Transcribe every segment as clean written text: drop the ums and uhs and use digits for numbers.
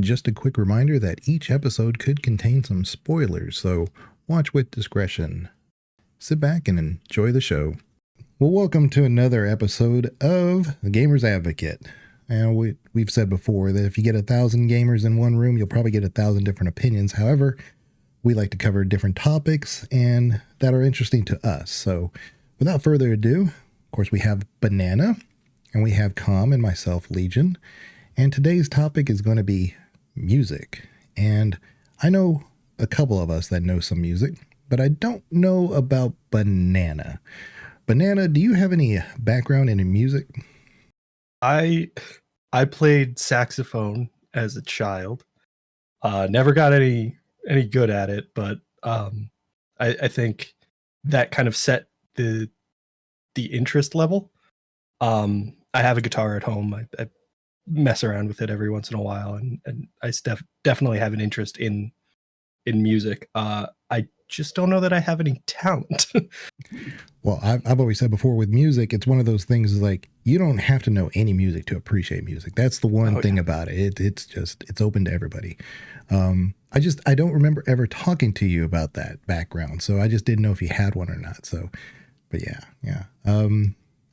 Just a quick reminder that each episode could contain some spoilers, so watch with discretion. Sit back and enjoy the show. Well, welcome to another episode of The Gamer's Advocate. And we've said before that if you get 1,000 gamers in one room, you'll probably get 1,000 different opinions. However, we like to cover different topics and that are interesting to us. So without further ado, of course, we have Banana and we have Com and myself, Legion. And today's topic is going to be music. And I know a couple of us that know some music, but I don't know about Banana. Banana, do you have any background in music? I played saxophone as a child. Never got any good at it, but I think that kind of set the interest level. I have a guitar at home. I mess around with it every once in a while, and I definitely have an interest in music. I just don't know that I have any talent. Well, I've always said before with music, it's one of those things like you don't have to know any music to appreciate music. That's the one thing about it. It's open to everybody. I don't remember ever talking to you about that background, so I just didn't know if you had one or not. So, but yeah.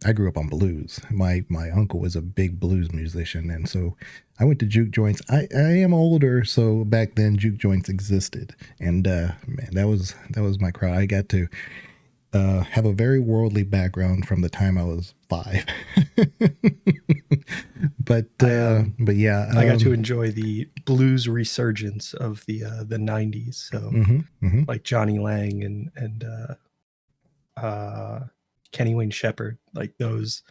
I grew up on blues. My uncle was a big blues musician, and so I went to juke joints. I am older, so back then juke joints existed, and man, that was my crowd. I got to have a very worldly background from the time I was 5. but yeah, I got to enjoy the blues resurgence of the 90s. So like Johnny Lang and Kenny Wayne Shepherd, like those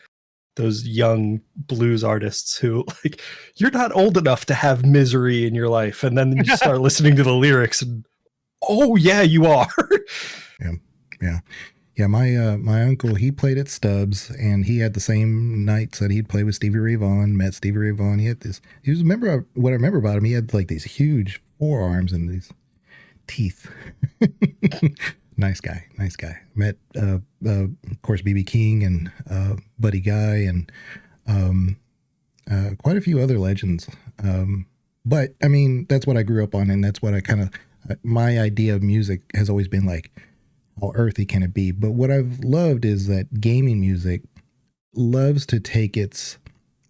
young blues artists who, like, you're not old enough to have misery in your life, and then you start listening to the lyrics and oh yeah, you are. Yeah. My uncle, he played at Stubbs, and he had the same nights that he'd play with Stevie Ray Vaughan. Met Stevie Ray Vaughan. What I remember about him, he had like these huge forearms and these teeth. Nice guy. Met, of course, B.B. King and Buddy Guy and quite a few other legends. But I mean, that's what I grew up on, and that's what I kind of, my idea of music has always been like, how earthy can it be? But what I've loved is that gaming music loves to take its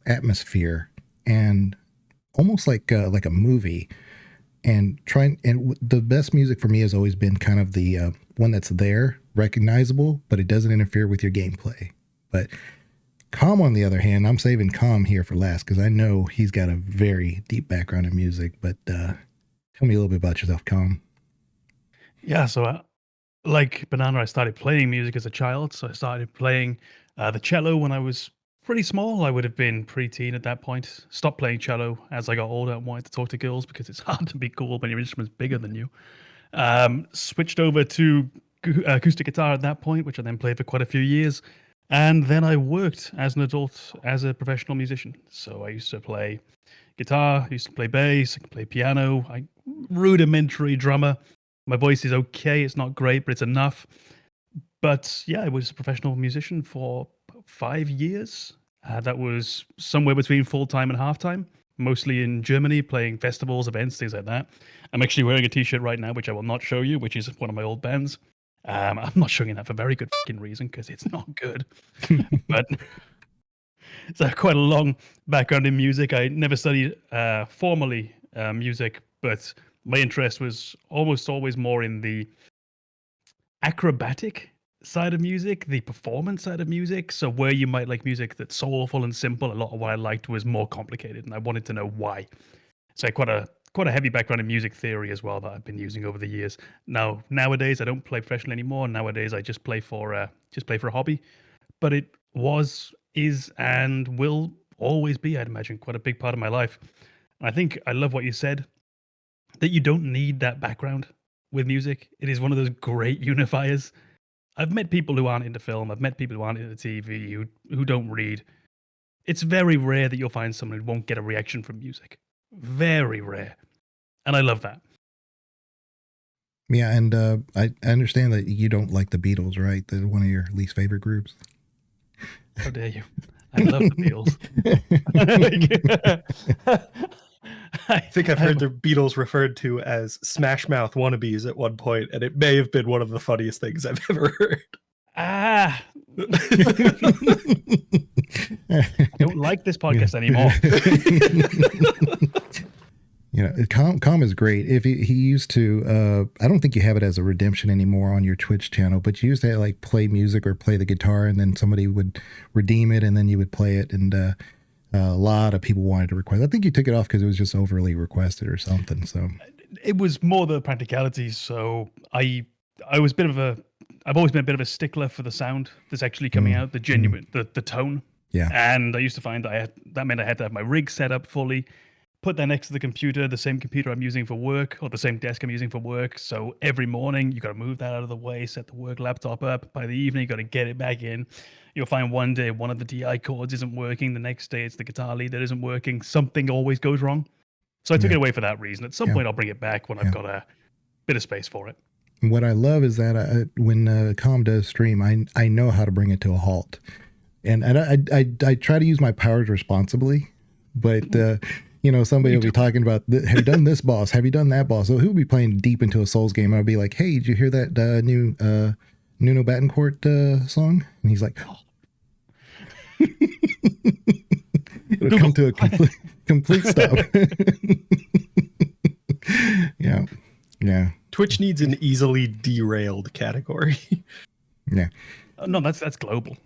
atmosphere and almost like a movie and the best music for me has always been kind of the one that's there, recognizable, but it doesn't interfere with your gameplay. But Com, on the other hand, I'm saving Com here for last because I know he's got a very deep background in music. But tell me a little bit about yourself, Com. Yeah, so like Banana, I started playing music as a child. So I started playing the cello when I was pretty small. I would have been pre-teen at that point. Stopped playing cello as I got older and wanted to talk to girls because it's hard to be cool when your instrument's bigger than you. Switched over to acoustic guitar at that point, which I then played for quite a few years. And then I worked as an adult as a professional musician. So I used to play guitar, I used to play bass, I could play piano, rudimentary drummer. My voice is okay, it's not great, but it's enough. But yeah, I was a professional musician for 5 years. That was somewhere between full-time and half-time, mostly in Germany, playing festivals, events, things like that. I'm actually wearing a t-shirt right now, which I will not show you, which is one of my old bands. I'm not showing that for very good fucking reason, because it's not good. But so quite a long background in music. I never studied formally music, but my interest was almost always more in the acrobatic side of music, the performance side of music. So where you might like music that's soulful and simple, a lot of what I liked was more complicated, and I wanted to know why. So I quite a heavy background in music theory as well that I've been using over the years. Nowadays I don't play professionally anymore. Nowadays I just play for a hobby. But it is, and will always be, I'd imagine, quite a big part of my life. And I think I love what you said, that you don't need that background with music. It is one of those great unifiers. I've met people who aren't into film. I've met people who aren't into TV, who don't read. It's very rare that you'll find someone who won't get a reaction from music. Very rare. And I love that. Yeah, and I understand that you don't like the Beatles, right? They're one of your least favorite groups. How dare you? I love the Beatles. I think I've heard the Beatles referred to as Smash Mouth wannabes at one point, and it may have been one of the funniest things I've ever heard. I don't like this podcast anymore. Com is great. If he used to, I don't think you have it as a redemption anymore on your Twitch channel, but you used to like play music or play the guitar, and then somebody would redeem it, and then you would play it, and a lot of people wanted to request. I think you took it off because it was just overly requested or something. So it was more the practicality. So I was a bit of a. I've always been a bit of a stickler for the sound that's actually coming out, the genuine, the tone. Yeah. And I used to find that meant I had to have my rig set up fully, put that next to the computer, the same computer I'm using for work, or the same desk I'm using for work. So every morning you got to move that out of the way, set the work laptop up. By the evening, you got to get it back in. You'll find one day one of the DI chords isn't working. The next day it's the guitar lead that isn't working. Something always goes wrong. So I took it away for that reason. At some point I'll bring it back when I've got a bit of space for it. What I love is that when Com does stream, I know how to bring it to a halt, and I try to use my powers responsibly, but somebody will be talking about, have you done this boss? Have you done that boss? So he'll be playing deep into a Souls game, and I'll be like, hey, did you hear that new Nuno Batancourt song? And he's like, oh. It'll come to a complete stop. Yeah. Twitch needs an easily derailed category. Yeah. No, that's global.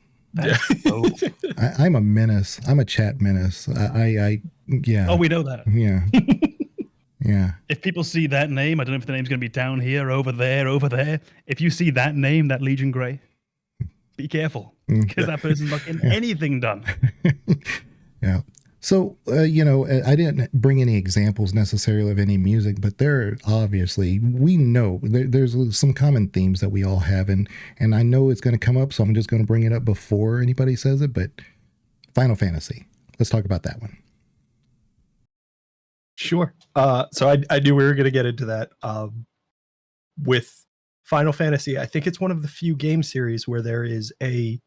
Global. I'm a menace. I'm a chat menace. Yeah. Oh, we know that. Yeah. Yeah. If people see that name, I don't know if the name's going to be down here, over there. If you see that name, that Legion Grey, be careful, because that person's not getting anything done. Yeah. So, I didn't bring any examples necessarily of any music, but there obviously, we know there's some common themes that we all have. And I know it's going to come up, so I'm just going to bring it up before anybody says it. But Final Fantasy, let's talk about that one. Sure. So I knew we were going to get into that. With Final Fantasy, I think it's one of the few game series where there is a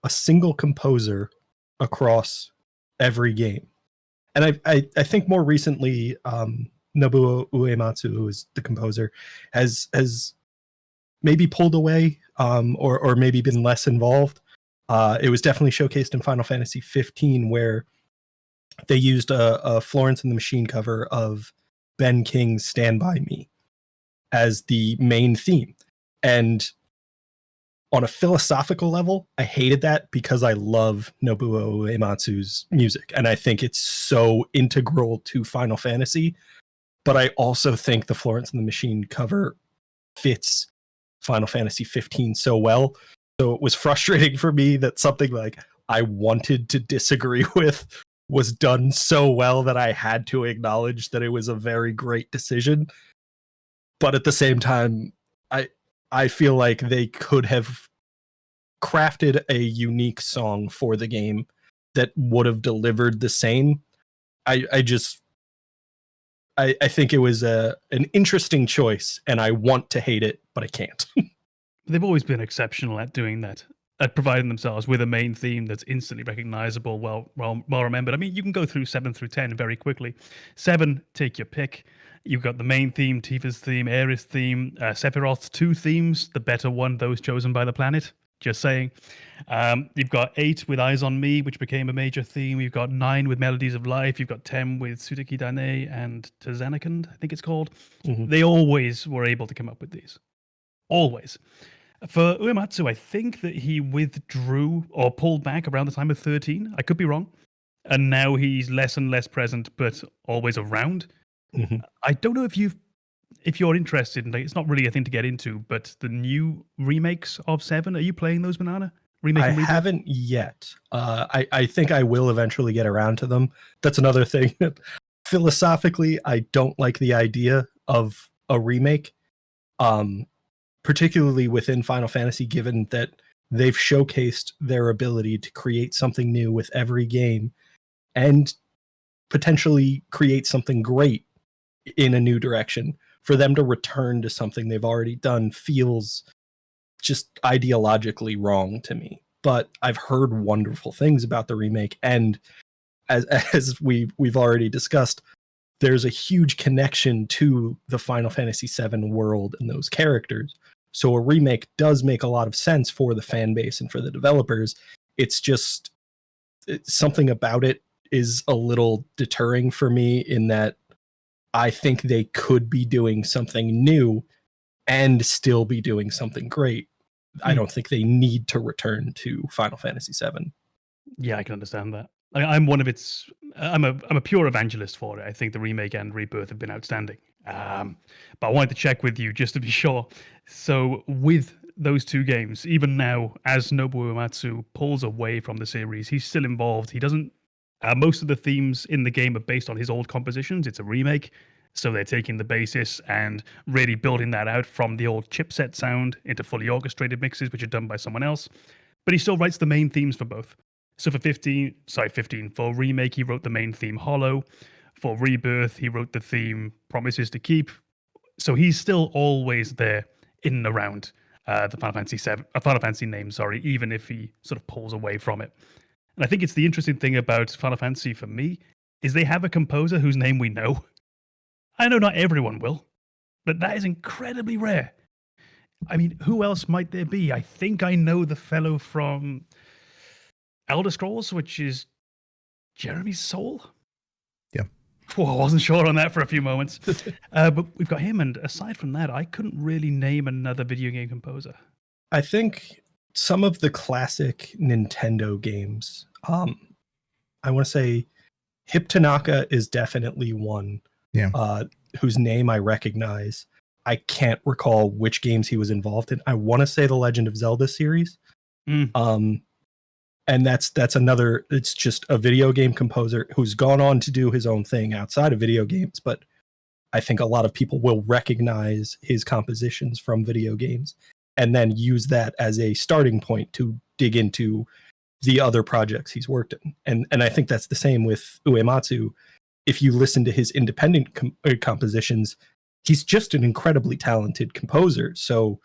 single composer across every game. And I think more recently, Nobuo Uematsu, who is the composer, has maybe pulled away, or maybe been less involved. It was definitely showcased in Final Fantasy 15, where they used a Florence and the Machine cover of Ben King's Stand By Me as the main theme. And on a philosophical level, I hated that because I love Nobuo Uematsu's music, and I think it's so integral to Final Fantasy. But I also think the Florence and the Machine cover fits Final Fantasy 15 so well. So it was frustrating for me that something like I wanted to disagree with was done so well that I had to acknowledge that it was a very great decision. But at the same time, I feel like they could have crafted a unique song for the game that would have delivered the same. I think it was an interesting choice, and I want to hate it, but I can't. They've always been exceptional at doing that, at providing themselves with a main theme that's instantly recognizable, well remembered. I mean, you can go through 7 through 10 very quickly. 7, take your pick. You've got the main theme, Tifa's theme, Aerith's theme, Sephiroth's 2 themes, the better one, those chosen by the planet. Just saying. You've got 8 with Eyes on Me, which became a major theme. You've got 9 with Melodies of Life. You've got 10 with Tsuteki Dane and Tazanakand, I think it's called. Mm-hmm. They always were able to come up with these. Always. For Uematsu, I think that he withdrew or pulled back around the time of 13. I could be wrong. And now he's less and less present, but always around. Mm-hmm. I don't know if you're interested in, like, it's not really a thing to get into, but the new remakes of 7, are you playing those, Banana? I haven't yet. I think I will eventually get around to them. That's another thing. Philosophically, I don't like the idea of a remake, particularly within Final Fantasy, given that they've showcased their ability to create something new with every game and potentially create something great in a new direction. For them to return to something they've already done feels just ideologically wrong to me. But I've heard wonderful things about the remake, and as we've already discussed, there's a huge connection to the Final Fantasy VII world and those characters. So a remake does make a lot of sense for the fan base and for the developers. It's just something about it is a little deterring for me in that I think they could be doing something new and still be doing something great. I don't think they need to return to Final Fantasy VII. Yeah, I can understand that. I'm one of its. I'm a pure evangelist for it. I think the remake and rebirth have been outstanding. But I wanted to check with you just to be sure. So with those two games, even now, as Nobuo Uematsu pulls away from the series, he's still involved. He doesn't. Most of the themes in the game are based on his old compositions. It's a remake, so they're taking the basis and really building that out from the old chipset sound into fully orchestrated mixes, which are done by someone else. But he still writes the main themes for both. So for for Remake, he wrote the main theme Hollow. For Rebirth, he wrote the theme Promises to Keep. So he's still always there in and around the Final Fantasy name, even if he sort of pulls away from it. And I think it's the interesting thing about Final Fantasy for me is they have a composer whose name we know. I know not everyone will, but that is incredibly rare. I mean, who else might there be? I think I know the fellow from Elder Scrolls, which is Jeremy Soule. Yeah. Whoa, I wasn't sure on that for a few moments. But we've got him, and aside from that, I couldn't really name another video game composer. I think some of the classic Nintendo games, I want to say Hip Tanaka is definitely one. Yeah. Whose name I recognize. I can't recall which games he was involved in. I want to say the Legend of Zelda series. And that's another, it's just a video game composer who's gone on to do his own thing outside of video games, but I think a lot of people will recognize his compositions from video games and then use that as a starting point to dig into the other projects he's worked in. And I think that's the same with Uematsu. If you listen to his independent compositions, he's just an incredibly talented composer. So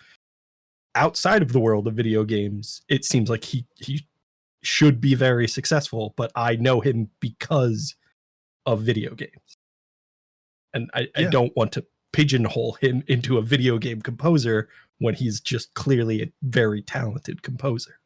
outside of the world of video games, it seems like he should be very successful, but I know him because of video games. And I don't want to pigeonhole him into a video game composer when he's just clearly a very talented composer.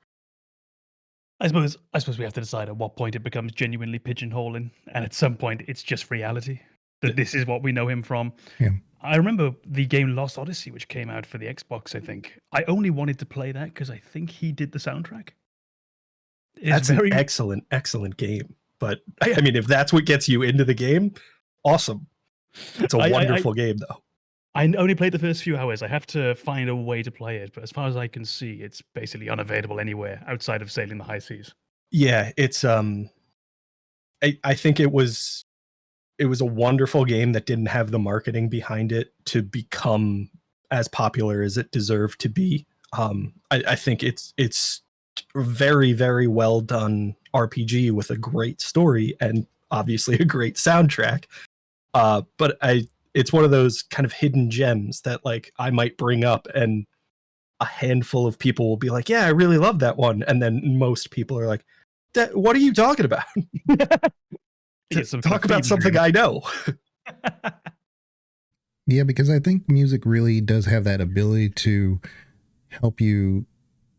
I suppose we have to decide at what point it becomes genuinely pigeonholing, and at some point it's just reality that this is what we know him from. Yeah. I remember the game Lost Odyssey, which came out for the Xbox, I think. I only wanted to play that because I think he did the soundtrack. That's an excellent game. But I mean, if that's what gets you into the game, awesome. It's a wonderful game, though. I only played the first few hours. I have to find a way to play it, but as far as I can see, it's basically unavailable anywhere outside of sailing the high seas. Yeah, it's I think it was a wonderful game that didn't have the marketing behind it to become as popular as it deserved to be. I think it's very, very well done RPG with a great story and obviously a great soundtrack. But it's one of those kind of hidden gems that like I might bring up and a handful of people will be like, yeah, I really love that one. And then most people are like, what are you talking about? Talk about something I know. Yeah, because I think music really does have that ability to help you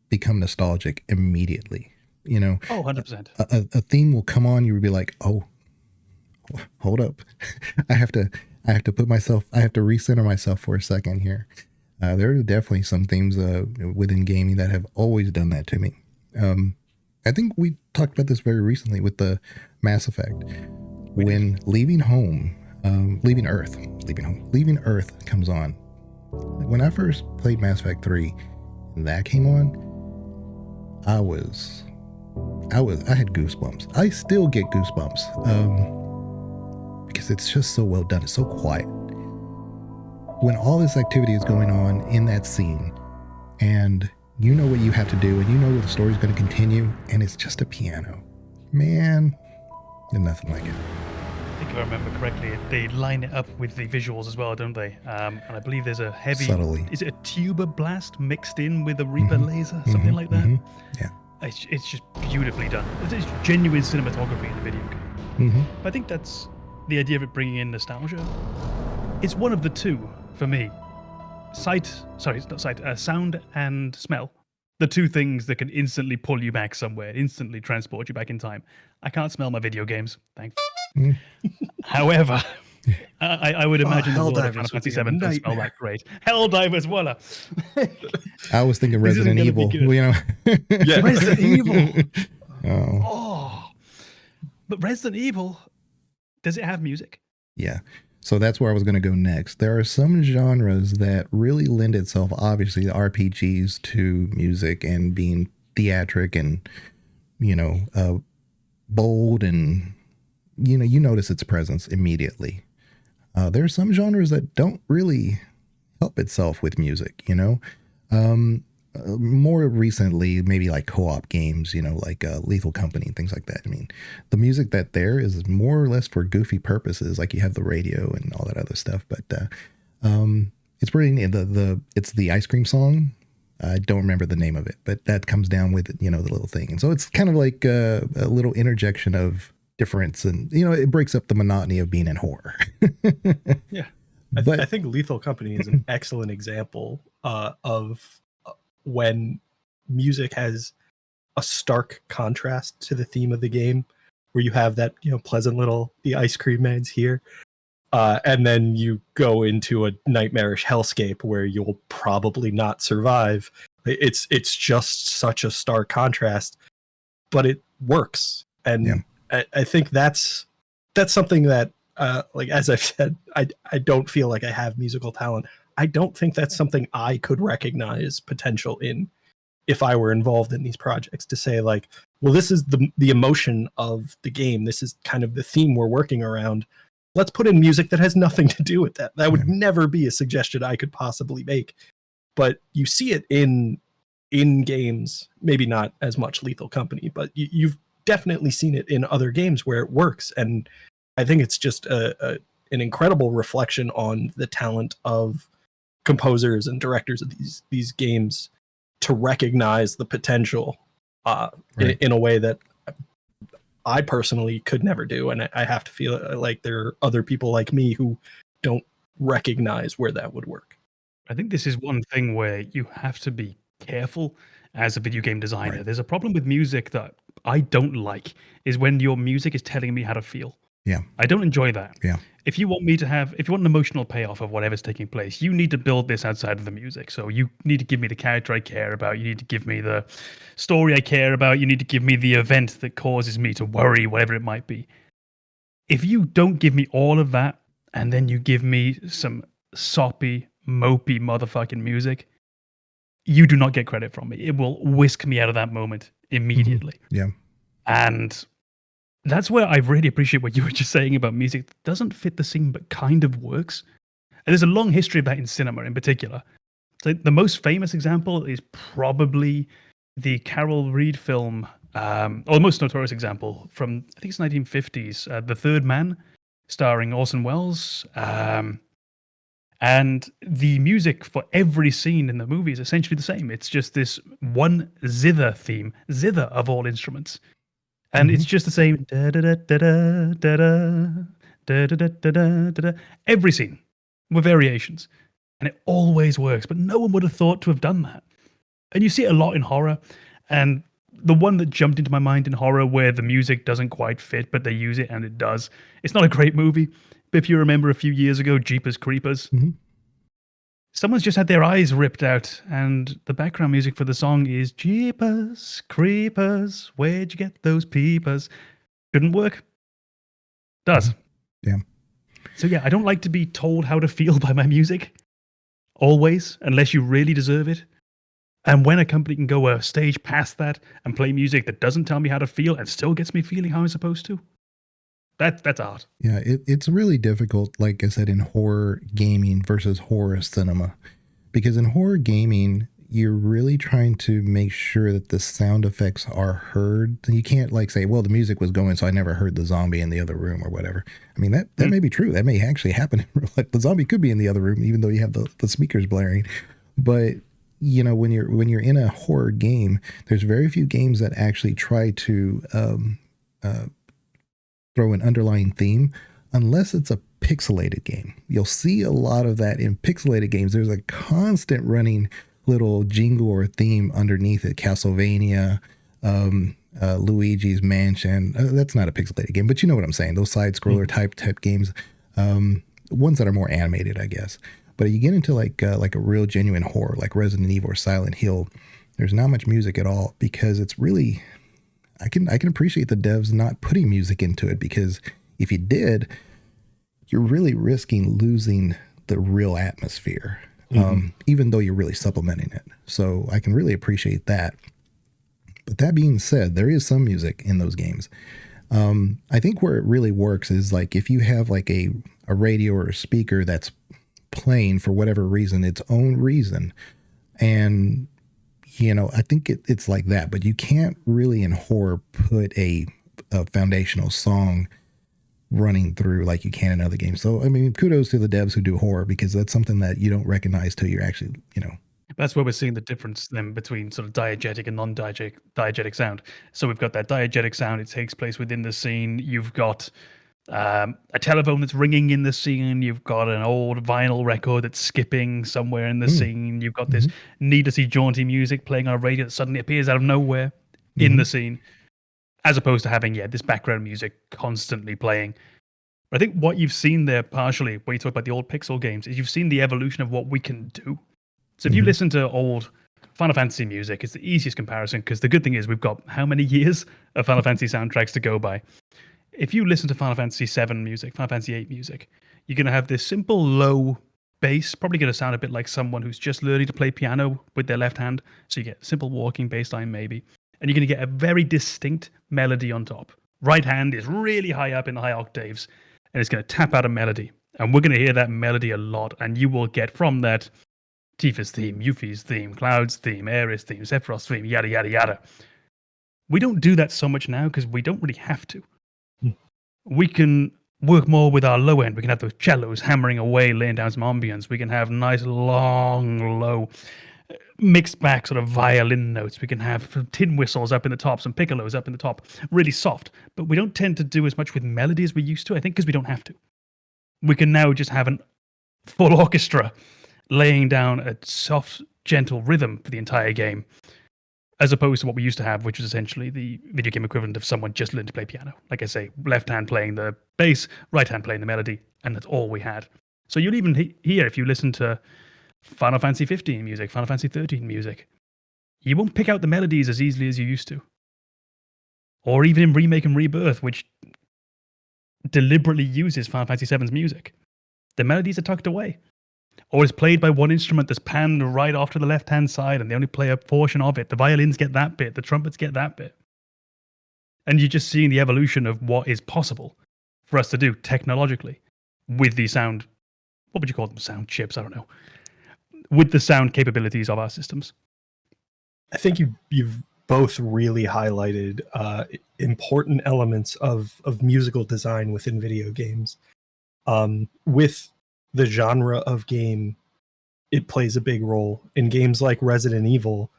become nostalgic immediately. You know, 100%. A theme will come on, you will be like, oh, hold up. I have to recenter myself for a second here. There are definitely some themes within gaming that have always done that to me. I think we talked about this very recently with the Mass Effect. When leaving Earth comes on. When I first played Mass Effect 3 and that came on, I had goosebumps. I still get goosebumps. Because it's just so well done. It's so quiet. When all this activity is going on in that scene, and you know what you have to do, and you know the story's going to continue, and it's just a piano. Man, there's nothing like it. I think I remember correctly, they line it up with the visuals as well, don't they? And I believe there's a heavy... Subtly. Is it a tuba blast mixed in with a Reaper laser? Something like that? Yeah. It's just beautifully done. It's genuine cinematography in the video game. But I think that's the idea of it bringing in nostalgia. It's one of the two for me. Sound and smell. The two things that can instantly pull you back somewhere, instantly transport you back in time. I can't smell my video games, thank. However, I would imagine the world of Final Fantasy VII doesn't smell that great. Helldivers, voila. I was thinking Resident Evil. Yeah, Resident Evil. Oh. But Resident Evil, does it have music? Yeah. So that's where I was going to go next. There are some genres that really lend itself, obviously, to RPGs, to music and being theatric and, bold, and, you notice its presence immediately. There are some genres that don't really help itself with music, more recently, maybe like co-op games, like Lethal Company and things like that. I mean, the music that there is more or less for goofy purposes, like you have the radio and all that other stuff. But it's pretty neat. It's the ice cream song. I don't remember the name of it, but that comes down with the little thing. And so it's kind of like a little interjection of difference, and it breaks up the monotony of being in horror. Yeah, I think Lethal Company is an excellent example of when music has a stark contrast to the theme of the game, where you have that pleasant little the ice cream man's here, and then you go into a nightmarish hellscape where you'll probably not survive. It's just such a stark contrast, but it works. And I think that's something that like, as I've said, I don't feel like I have musical talent. I don't think that's something I could recognize potential in if I were involved in these projects, to say like, well, this is the emotion of the game. This is kind of the theme we're working around. Let's put in music that has nothing to do with that. That would never be a suggestion I could possibly make. But you see it in games, maybe not as much Lethal Company, but you've definitely seen it in other games where it works. And I think it's just an incredible reflection on the talent of composers and directors of these games to recognize the potential in a way that I personally could never do. And I have to feel like there are other people like me who don't recognize where that would work. I think this is one thing where you have to be careful as a video game designer. Right. There's a problem with music that I don't like, is when your music is telling me how to feel. Yeah. I don't enjoy that. Yeah. If you want an emotional payoff of whatever's taking place, you need to build this outside of the music. So you need to give me the character I care about. You need to give me the story I care about. You need to give me the event that causes me to worry, whatever it might be. If you don't give me all of that, and then you give me some soppy, mopey motherfucking music, you do not get credit from me. It will whisk me out of that moment immediately. Mm-hmm. Yeah. And that's where I really appreciate what you were just saying about music that doesn't fit the scene but kind of works. And there's a long history of that in cinema in particular. So the most famous example is probably the Carol Reed film, or the most notorious example from, I think it's 1950s, The Third Man, starring Orson Welles. And the music for every scene in the movie is essentially the same. It's just this one zither theme, zither of all instruments. And it's just the same every scene with variations. And it always works, but no one would have thought to have done that. And you see it a lot in horror. And the one that jumped into my mind in horror where the music doesn't quite fit, but they use it and it does. It's not a great movie, but if you remember a few years ago, Jeepers Creepers, someone's just had their eyes ripped out, and the background music for the song is Jeepers Creepers, where'd you get those peepers? Shouldn't work. Does. Yeah. So yeah, I don't like to be told how to feel by my music. Always, unless you really deserve it. And when a company can go a stage past that and play music that doesn't tell me how to feel and still gets me feeling how I'm supposed to, that's art. Yeah, it's really difficult, like I said, in horror gaming versus horror cinema. Because in horror gaming, you're really trying to make sure that the sound effects are heard. You can't like say, well, the music was going, so I never heard the zombie in the other room or whatever. I mean, that may be true. That may actually happen in real life. The zombie could be in the other room, even though you have the speakers blaring. But when you're in a horror game, there's very few games that actually try to throw an underlying theme unless it's a pixelated game. You'll see a lot of that in pixelated games. There's a constant running little jingle or theme underneath it. Castlevania, Luigi's Mansion. That's not a pixelated game, but you know what I'm saying. Those side scroller type games, ones that are more animated, I guess. But you get into like a real genuine horror, like Resident Evil or Silent Hill. There's not much music at all because it's really, I can appreciate the devs not putting music into it, because if you did, you're really risking losing the real atmosphere, even though you're really supplementing it. So I can really appreciate that. But that being said, there is some music in those games. I think where it really works is like if you have like a radio or a speaker that's playing for whatever reason, its own reason. And, you know, I think it's like that, but you can't really in horror put a foundational song running through like you can in other games. So, I mean, kudos to the devs who do horror, because that's something that you don't recognize till you're actually, you know. That's where we're seeing the difference then between sort of diegetic and non-diegetic sound. So we've got that diegetic sound. It takes place within the scene. You've got a telephone that's ringing in the scene. You've got an old vinyl record that's skipping somewhere in the scene. You've got this needlessly jaunty music playing on a radio that suddenly appears out of nowhere in the scene, as opposed to having, this background music constantly playing. But I think what you've seen there partially, when you talk about the old Pixel games, is you've seen the evolution of what we can do. So if you listen to old Final Fantasy music, it's the easiest comparison, because the good thing is we've got how many years of Final Fantasy soundtracks to go by. If you listen to Final Fantasy 7 music, Final Fantasy 8 music, you're going to have this simple low bass, probably going to sound a bit like someone who's just learning to play piano with their left hand. So you get simple walking bass line maybe. And you're going to get a very distinct melody on top. Right hand is really high up in the high octaves, and it's going to tap out a melody. And we're going to hear that melody a lot, and you will get from that Tifa's theme, Yuffie's theme, Cloud's theme, Ares' theme, Sephiroth's theme, yada, yada, yada. We don't do that so much now because we don't really have to. We can work more with our low end. We can have those cellos hammering away, laying down some ambience. We can have nice, long, low, mixed back sort of violin notes. We can have tin whistles up in the top, some piccolos up in the top, really soft. But we don't tend to do as much with melody as we used to, I think, because we don't have to. We can now just have a full orchestra laying down a soft, gentle rhythm for the entire game, as opposed to what we used to have, which was essentially the video game equivalent of someone just learning to play piano. Like I say, left hand playing the bass, right hand playing the melody, and that's all we had. So you'll even hear, if you listen to Final Fantasy 15 music, Final Fantasy 13 music, you won't pick out the melodies as easily as you used to. Or even in Remake and Rebirth, which deliberately uses Final Fantasy 7's music. The melodies are tucked away. Or is played by one instrument that's panned right off to the left-hand side, and they only play a portion of it. The violins get that bit, the trumpets get that bit. And you're just seeing the evolution of what is possible for us to do technologically with the sound, what would you call them? Sound chips? I don't know. With the sound capabilities of our systems. I think you've both really highlighted important elements of musical design within video games. With the genre of game, it plays a big role. In games like Resident Evil,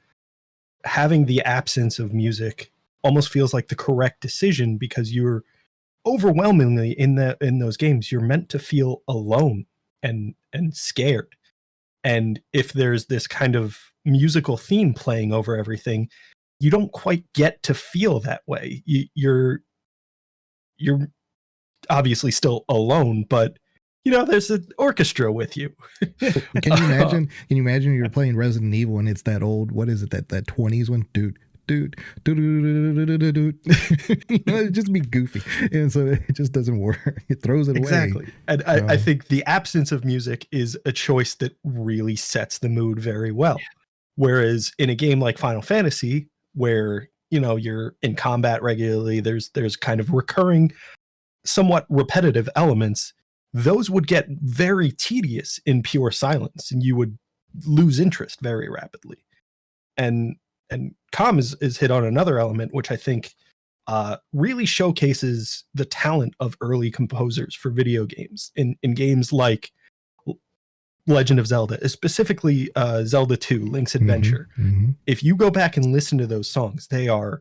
having the absence of music almost feels like the correct decision, because you're overwhelmingly in those games, you're meant to feel alone and scared. And if there's this kind of musical theme playing over everything, you don't quite get to feel that way. You're obviously still alone, but you know, there's an orchestra with you. Can you imagine you're playing Resident Evil and it's that old, what is it, that 20s one? Dude. It'd just be goofy. And so it just doesn't work. It throws it away. Exactly. And I think the absence of music is a choice that really sets the mood very well. Yeah. Whereas in a game like Final Fantasy, where, you know, you're in combat regularly, there's kind of recurring, somewhat repetitive elements, those would get very tedious in pure silence, and you would lose interest very rapidly. And Com is hit on another element, which I think really showcases the talent of early composers for video games. In games like Legend of Zelda, specifically Zelda 2, Link's Adventure. If you go back and listen to those songs, they are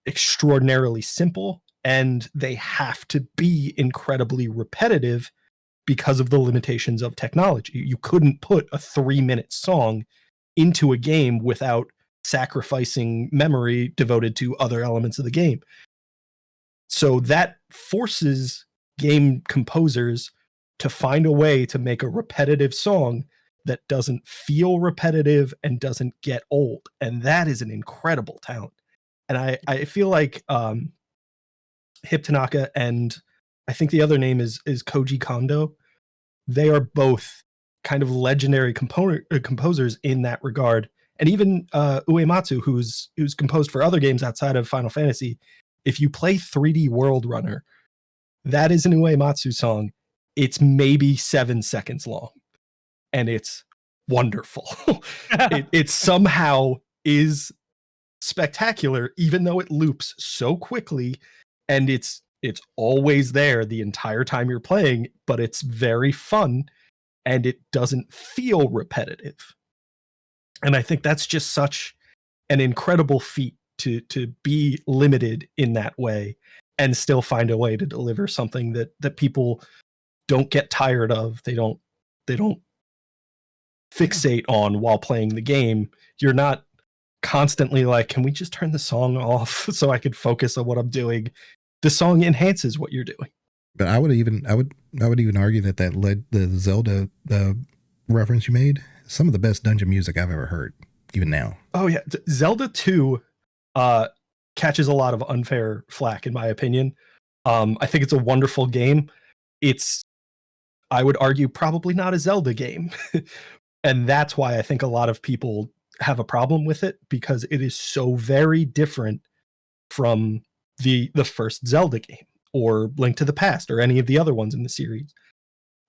extraordinarily simple and they have to be incredibly repetitive because of the limitations of technology. You couldn't put a 3-minute song into a game without sacrificing memory devoted to other elements of the game. So that forces game composers to find a way to make a repetitive song that doesn't feel repetitive and doesn't get old. And that is an incredible talent. And I feel like Hip Tanaka and I think the other name is Koji Kondo. They are both kind of legendary composers in that regard. And even Uematsu, who's composed for other games outside of Final Fantasy, if you play 3D World Runner, that is an Uematsu song. It's maybe 7 seconds long, and it's wonderful. it somehow is spectacular, even though it loops so quickly, and it's always there the entire time you're playing, but it's very fun, and it doesn't feel repetitive. And I think that's just such an incredible feat to be limited in that way and still find a way to deliver something that people don't get tired of. They don't fixate on while playing the game. You're not constantly like, can we just turn the song off so I could focus on what I'm doing? The song enhances what you're doing. But I would even argue that led the Zelda reference you made, some of the best dungeon music I've ever heard, even now. Oh yeah, Zelda 2 catches a lot of unfair flack in my opinion. I think it's a wonderful game. It's, I would argue, probably not a Zelda game. And that's why I think a lot of people have a problem with it, because it is so very different from the first Zelda game or Link to the Past or any of the other ones in the series.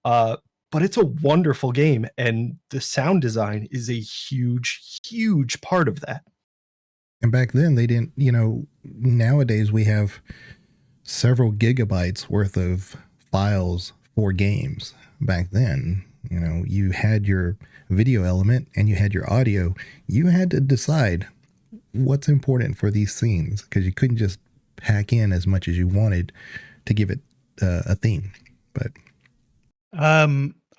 But it's a wonderful game, and the sound design is a huge part of that. And back then they didn't, nowadays we have several gigabytes worth of files for games. Back then, you had your video element and you had your audio. You had to decide what's important for these scenes, because you couldn't just pack in as much as you wanted to give it a theme. But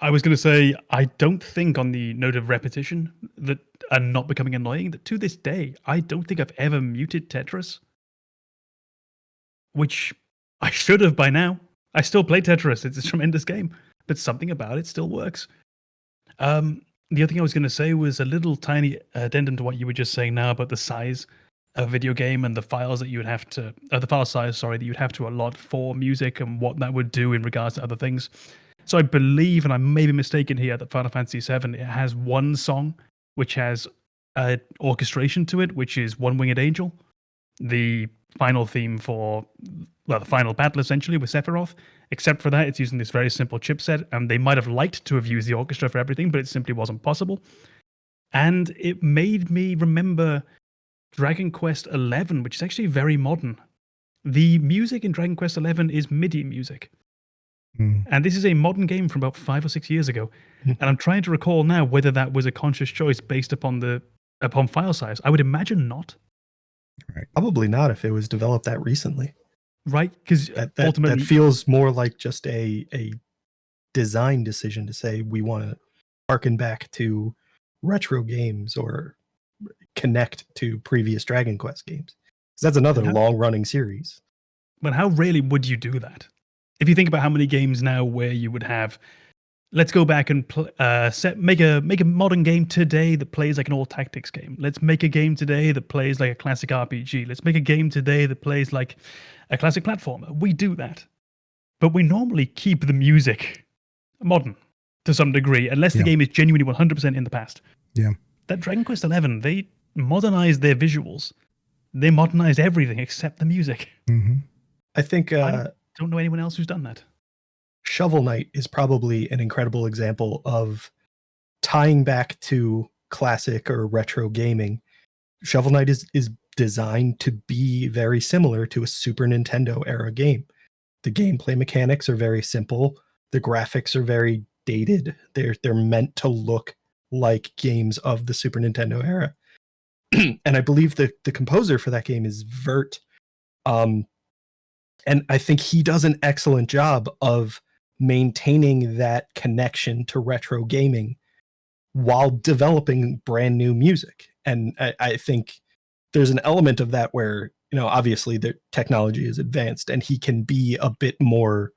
I was going to say, I don't think, on the note of repetition that and not becoming annoying, that to this day, I don't think I've ever muted Tetris, which I should have by now. I still play Tetris. It's a tremendous game, but something about it still works. The other thing I was going to say was a little tiny addendum to what you were just saying now about the size of a video game and the files that you would have to, the file size, that you'd have to allot for music and what that would do in regards to other things. So I believe, and I may be mistaken here, that Final Fantasy VII, it has one song which has orchestration to it, which is One Winged Angel, the final theme for, the final battle essentially with Sephiroth. Except for that, it's using this very simple chipset, and they might have liked to have used the orchestra for everything, but it simply wasn't possible. And it made me remember Dragon Quest XI, which is actually very modern. The music in Dragon Quest XI is MIDI music. And this is a modern game from about 5 or 6 years ago. And I'm trying to recall now whether that was a conscious choice based upon file size. I would imagine not. Right. Probably not if it was developed that recently. Right? Because ultimately, that feels more like just a design decision to say we want to harken back to retro games or connect to previous Dragon Quest games. Because that's another long-running series. But how rarely would you do that? If you think about how many games now where you would have, let's go back and make a modern game today that plays like an old tactics game. Let's make a game today that plays like a classic RPG. Let's make a game today that plays like a classic platformer. We do that. But we normally keep the music modern to some degree, unless the game is genuinely 100% in the past. Yeah. That Dragon Quest XI, they modernized their visuals. They modernized everything except the music. Mm-hmm. I think... I don't know anyone else who's done that. Shovel Knight is probably an incredible example of tying back to classic or retro gaming. Shovel Knight is designed to be very similar to a Super Nintendo era game. The gameplay mechanics are very simple. The graphics are very dated. They're meant to look like games of the Super Nintendo era. And I believe the composer for that game is Vert. And I think he does an excellent job of maintaining that connection to retro gaming while developing brand new music. And I think there's an element of that where, obviously the technology is advanced and he can be a bit more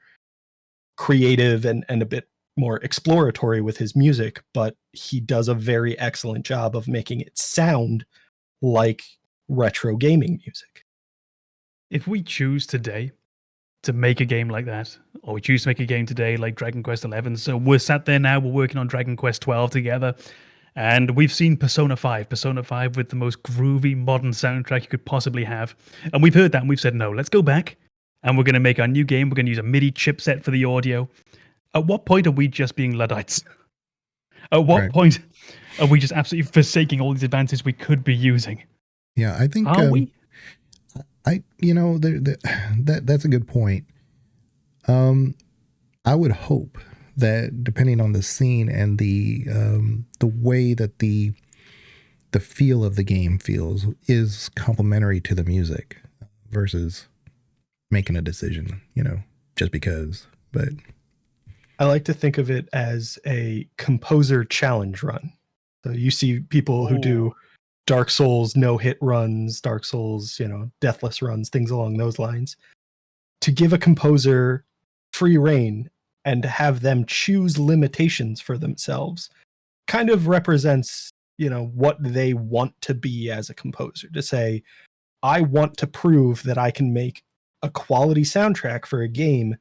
creative and a bit more exploratory with his music, but he does a very excellent job of making it sound like retro gaming music. If we choose today to make a game like that, or we choose to make a game today like Dragon Quest 11, so we're sat there now, we're working on Dragon Quest 12 together, and we've seen Persona 5 with the most groovy modern soundtrack you could possibly have, and we've heard that and we've said, no, let's go back and we're going to make our new game. We're going to use a MIDI chipset for the audio. At what point are we just being Luddites? At what point are we just absolutely forsaking all these advances we could be using? Yeah, I think are we? That's a good point. I would hope that depending on the scene and the way that the feel of the game feels is complementary to the music versus making a decision, just because. But I like to think of it as a composer challenge run. So you see people who do Dark Souls no-hit runs, Dark Souls, deathless runs, things along those lines. To give a composer free reign and have them choose limitations for themselves kind of represents, what they want to be as a composer. To say, I want to prove that I can make a quality soundtrack for a game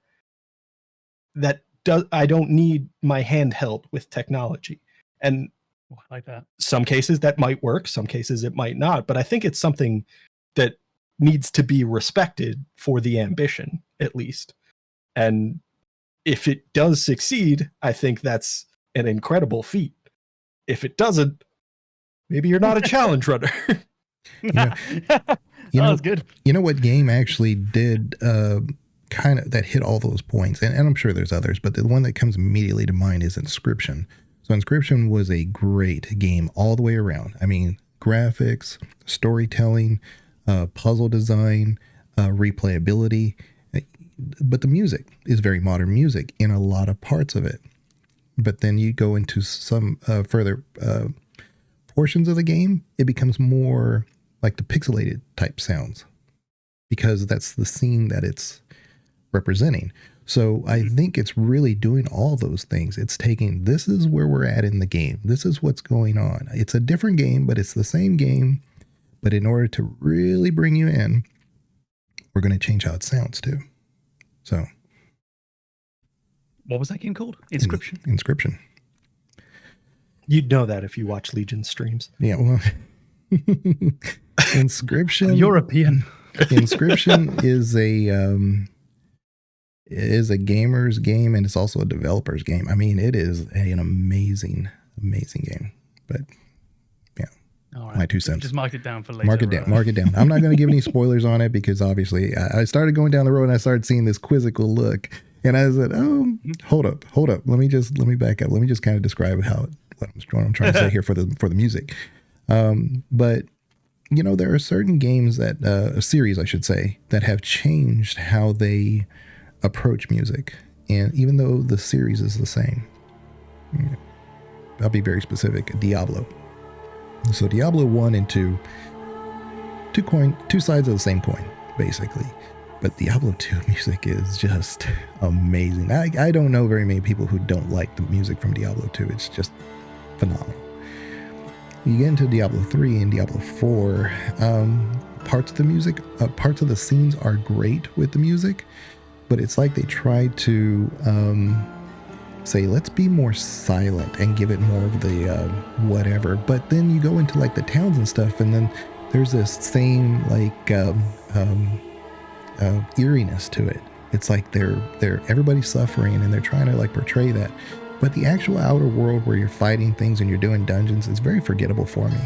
that I don't need my hand held with technology. And like that. Some cases that might work, some cases it might not, but I think it's something that needs to be respected for the ambition, at least. And if it does succeed, I think that's an incredible feat. If it doesn't, maybe you're not a challenge runner. That's good. You know what game actually did kind of that hit all those points, and I'm sure there's others, but the one that comes immediately to mind is Inscryption. So Inscryption was a great game all the way around. I mean, graphics, storytelling, puzzle design, replayability, but the music is very modern music in a lot of parts of it. But then you go into some further portions of the game, it becomes more like the pixelated type sounds because that's the scene that it's representing. So I think it's really doing all those things. It's taking, this is where we're at in the game. This is what's going on. It's a different game, but it's the same game. But in order to really bring you in, we're going to change how it sounds too. So. What was that game called? Inscryption? Inscryption. You'd know that if you watch Legion streams. Yeah, well, Inscryption. European. Inscryption is a gamer's game, and it's also a developer's game. I mean, it is an amazing game. But yeah, all right. My 2 cents. Just mark it down for later. Mark it down. I'm not going to give any spoilers on it because obviously I started going down the road and I started seeing this quizzical look, and I said, "Oh, hold up. Let me back up. Let me just kind of describe what I'm trying to say here for the music." But there are certain games that a series, I should say, that have changed how they approach music, and even though the series is the same, I'll be very specific. Diablo. So Diablo 1 and 2, two sides of the same coin, basically. But Diablo 2 music is just amazing. I don't know very many people who don't like the music from Diablo 2. It's just phenomenal. You get into Diablo 3 and Diablo 4, parts of the music, parts of the scenes are great with the music, but it's like they tried to say, let's be more silent and give it more of the whatever. But then you go into like the towns and stuff, and then there's this same like eeriness to it. It's like they're everybody's suffering, and they're trying to like portray that. But the actual outer world where you're fighting things and you're doing dungeons is very forgettable for me.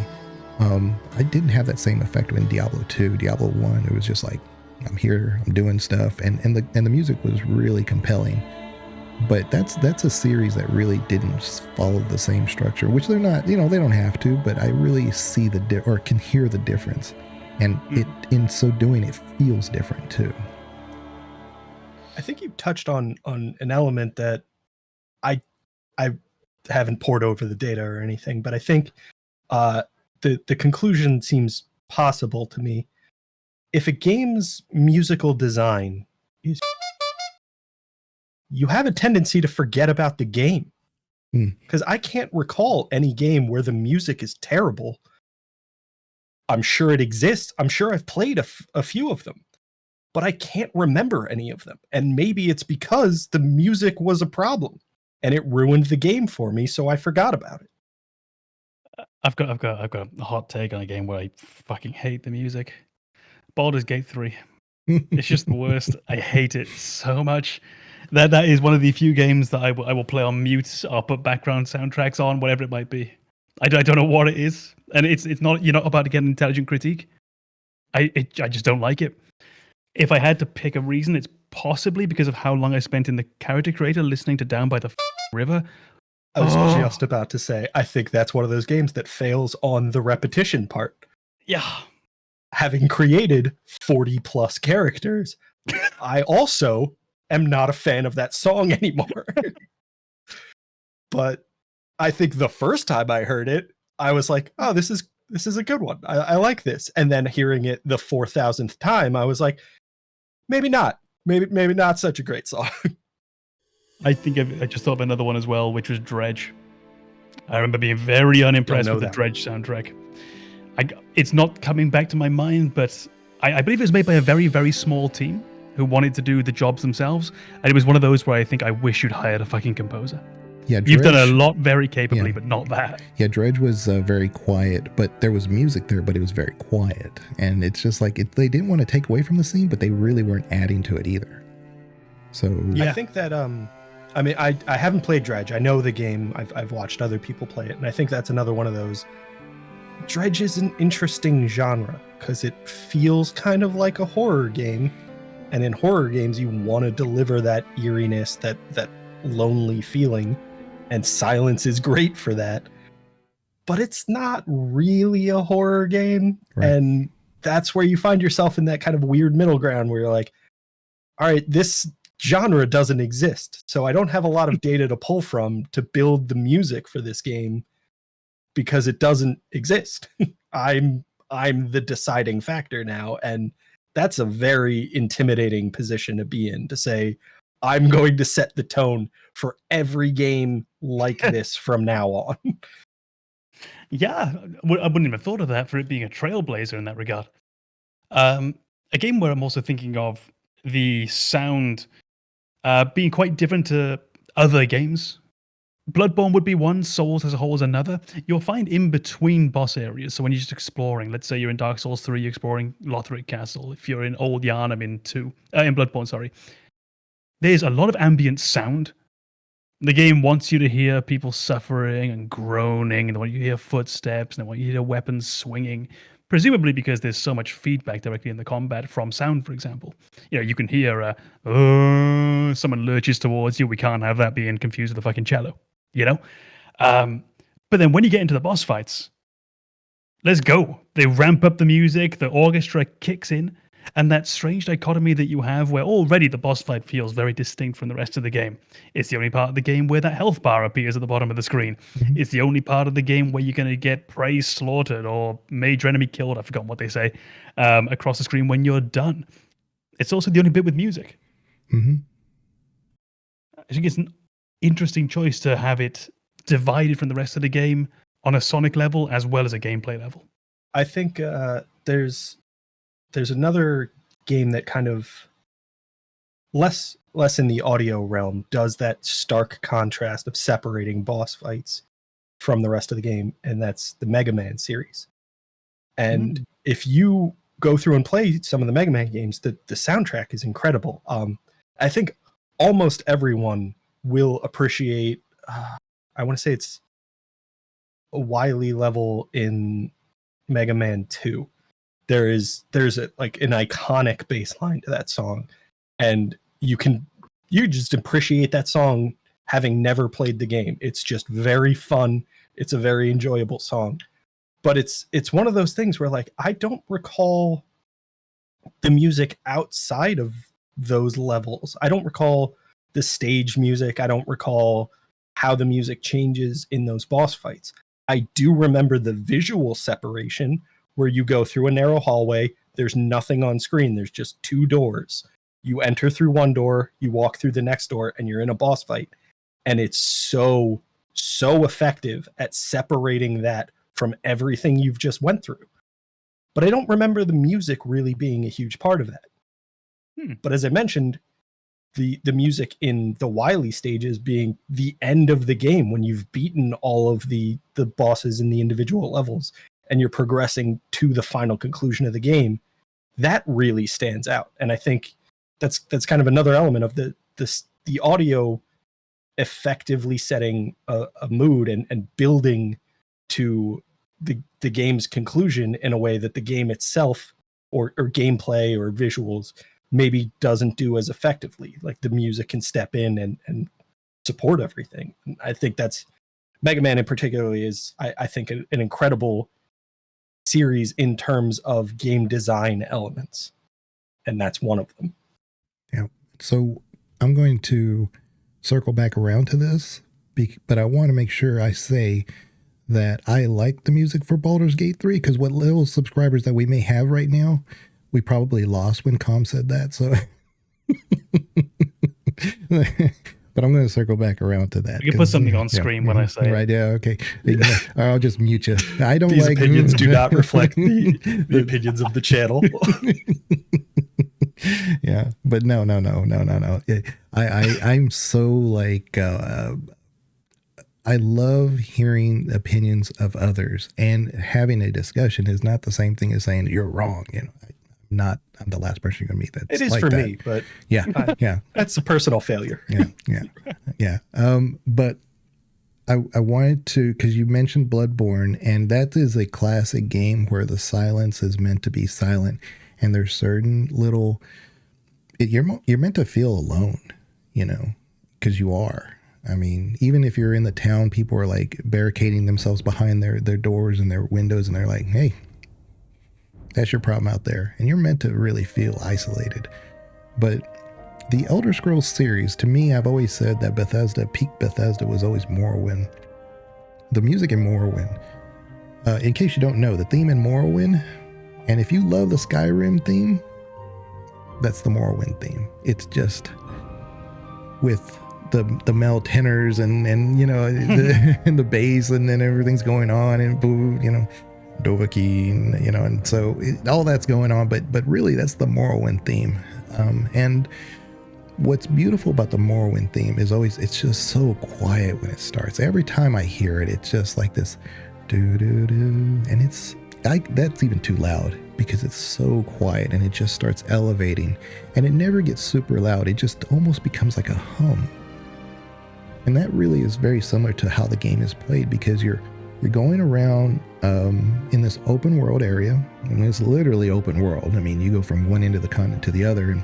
I didn't have that same effect in Diablo 2. Diablo 1, it was just like, I'm here, I'm doing stuff, and the music was really compelling. But that's a series that really didn't follow the same structure, which they're not, they don't have to, but I really see or can hear the difference. And it, in so doing, it feels different too. I think you touched on an element that I haven't poured over the data or anything, but I think the conclusion seems possible to me. If a game's musical design is, you have a tendency to forget about the game. Because I can't recall any game where the music is terrible. I'm sure it exists. I'm sure I've played a few of them, but I can't remember any of them. And maybe it's because the music was a problem and it ruined the game for me, so I forgot about it. I've got a hot take on a game where I fucking hate the music. Baldur's Gate 3. It's just the worst. I hate it so much. That is one of the few games that I will play on mute or put background soundtracks on, whatever it might be. I don't know what it is, and it's not, you're not about to get an intelligent critique. I just don't like it. If I had to pick a reason, it's possibly because of how long I spent in the character creator listening to Down by the River. I was just about to say, I think that's one of those games that fails on the repetition part. Yeah. Having created 40 plus characters, I also am not a fan of that song anymore. But I think the first time I heard it, I was like, oh, this is a good one. I like this. And then hearing it the 4,000th time, I was like, maybe not. Maybe not such a great song. I think I just thought of another one as well, which was Dredge. I remember being very unimpressed with the Dredge soundtrack. It's not coming back to my mind, but I believe it was made by a very, very small team who wanted to do the jobs themselves. And it was one of those where I think I wish you'd hired a fucking composer. Yeah, Dredge, you've done a lot very capably, but not that. Yeah, Dredge was very quiet, but there was music there, but it was very quiet. And it's just like, they didn't want to take away from the scene, but they really weren't adding to it either. So yeah. I think that, I mean, I haven't played Dredge. I know the game. I've watched other people play it. And I think that's another one of those. Dredge is an interesting genre because it feels kind of like a horror game. And in horror games, you want to deliver that eeriness, that lonely feeling. And silence is great for that. But it's not really a horror game. Right. And that's where you find yourself in that kind of weird middle ground where you're like, all right, this genre doesn't exist. So I don't have a lot of data to pull from to build the music for this game because it doesn't exist. I'm the deciding factor now. And that's a very intimidating position to be in, to say, I'm going to set the tone for every game like this from now on. Yeah, I wouldn't even have thought of that, for it being a trailblazer in that regard. A game where I'm also thinking of the sound being quite different to other games. Bloodborne would be one, Souls as a whole is another. You'll find in between boss areas. So when you're just exploring, let's say you're in Dark Souls 3, you're exploring Lothric Castle. If you're in Old Yharnam in Bloodborne, sorry. There's a lot of ambient sound. The game wants you to hear people suffering and groaning, and they want you to hear footsteps, and they want you to hear weapons swinging. Presumably because there's so much feedback directly in the combat from sound, for example. You know, you can hear someone lurches towards you. We can't have that being confused with a fucking cello, you know? But then when you get into the boss fights, let's go. They ramp up the music, the orchestra kicks in, and that strange dichotomy that you have where already the boss fight feels very distinct from the rest of the game. It's the only part of the game where that health bar appears at the bottom of the screen. Mm-hmm. It's the only part of the game where you're going to get prey slaughtered or major enemy killed, I've forgotten what they say, across the screen when you're done. It's also the only bit with music. Mm-hmm. I think it's an interesting choice to have it divided from the rest of the game on a sonic level as well as a gameplay level. I think there's another game that kind of less in the audio realm does that stark contrast of separating boss fights from the rest of the game, and that's the Mega Man series. And if you go through and play some of the Mega Man games, the soundtrack is incredible. I think almost everyone will appreciate, I want to say it's a Wily level in Mega Man 2. There's like an iconic bass line to that song, and you just appreciate that song having never played the game. It's just very fun. It's a very enjoyable song, but it's one of those things where, like, I don't recall the music outside of those levels. I don't recall the stage music. I don't recall how the music changes in those boss fights. I do remember the visual separation where you go through a narrow hallway. There's nothing on screen. There's just two doors. You enter through one door, you walk through the next door, and you're in a boss fight. And it's so effective at separating that from everything you've just went through. But I don't remember the music really being a huge part of that. But as I mentioned, the music in the Wily stages being the end of the game when you've beaten all of the bosses in the individual levels and you're progressing to the final conclusion of the game, that really stands out. And I think that's kind of another element of the audio effectively setting a mood and building to the game's conclusion in a way that the game itself or gameplay or visuals maybe doesn't do as effectively. Like the music can step in and support everything. And I think that's Mega Man in particularly is I think an incredible series in terms of game design elements, and that's one of them. Yeah. So I'm going to circle back around to this, but I want to make sure I say that I like the music for Baldur's Gate 3, because what little subscribers that we may have right now, we probably lost when Com said that. So, but I'm going to circle back around to that. You can put something on screen when I say right. Yeah. Okay. Or I'll just mute you. I don't These like opinions do not reflect the opinions of the channel. Yeah, but no. I'm so like, I love hearing opinions of others, and having a discussion is not the same thing as saying you're wrong. You know, I'm the last person you're going to meet. That's it is like for that. me, but yeah, that's a personal failure. Yeah. But I wanted to, because you mentioned Bloodborne, and that is a classic game where the silence is meant to be silent, and there's certain little, you're meant to feel alone, you know, because you are. I mean, even if you're in the town, people are like barricading themselves behind their doors and their windows, and they're like, hey, that's your problem out there. And you're meant to really feel isolated. But the Elder Scrolls series, to me, I've always said that peak Bethesda was always Morrowind. The music in Morrowind, in case you don't know, the theme in Morrowind, and if you love the Skyrim theme, that's the Morrowind theme. It's just with the male tenors and you know, and the bass, and then everything's going on, and you know, Dovahki, and you know, and so all that's going on, but really that's the Morrowind theme. And what's beautiful about the Morrowind theme is always, it's just so quiet when it starts. Every time I hear it, it's just like this do do do, and that's even too loud because it's so quiet, and it just starts elevating, and it never gets super loud. It just almost becomes like a hum. And that really is very similar to how the game is played, because you're going around in this open world area, and it's literally open world. I mean, you go from one end of the continent to the other, and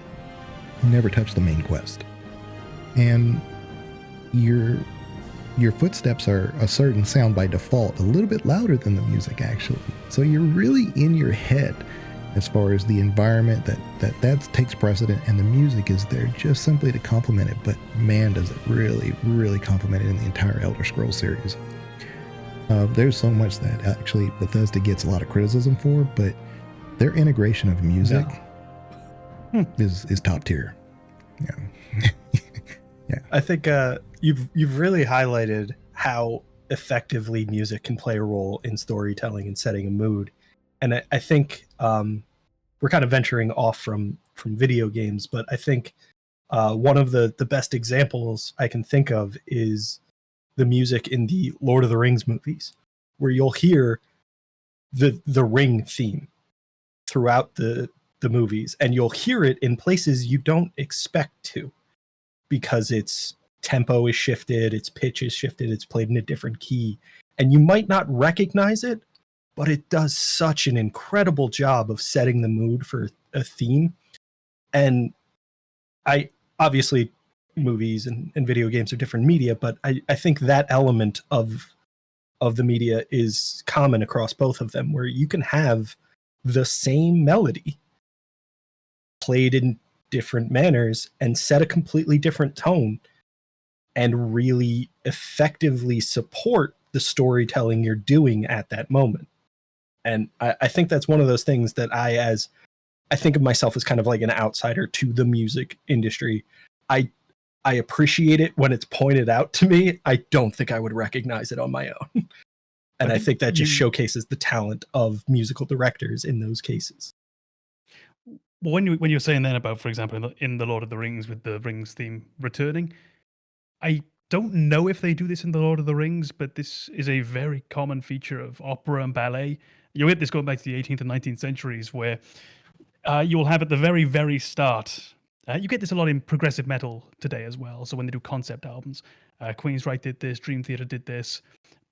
you never touch the main quest. And your footsteps are a certain sound by default, a little bit louder than the music actually. So you're really in your head as far as the environment that takes precedent, and the music is there just simply to complement it. But man, does it really, really complement it in the entire Elder Scrolls series. There's so much that actually Bethesda gets a lot of criticism for, but their integration of music is top tier. Yeah. Yeah. I think you've really highlighted how effectively music can play a role in storytelling and setting a mood. And I think we're kind of venturing off from video games, but I think one of the best examples I can think of is the music in the Lord of the Rings movies, where you'll hear the ring theme throughout the movies, and you'll hear it in places you don't expect to, because its tempo is shifted, its pitch is shifted, it's played in a different key, and you might not recognize it, but it does such an incredible job of setting the mood for a theme. And I obviously, movies and video games are different media, but I think that element of the media is common across both of them, where you can have the same melody played in different manners and set a completely different tone and really effectively support the storytelling you're doing at that moment. And I think that's one of those things that I think of myself as kind of like an outsider to the music industry. I appreciate it when it's pointed out to me. I don't think I would recognize it on my own. And I think that just showcases the talent of musical directors in those cases. Well, when you were saying then about, for example, in the Lord of the Rings with the Rings theme returning, I don't know if they do this in the Lord of the Rings, but this is a very common feature of opera and ballet. You get this going back to the 18th and 19th centuries, where you will have at the very, very start. You get this a lot in progressive metal today as well. So when they do concept albums, Queensryche did this, Dream Theater did this,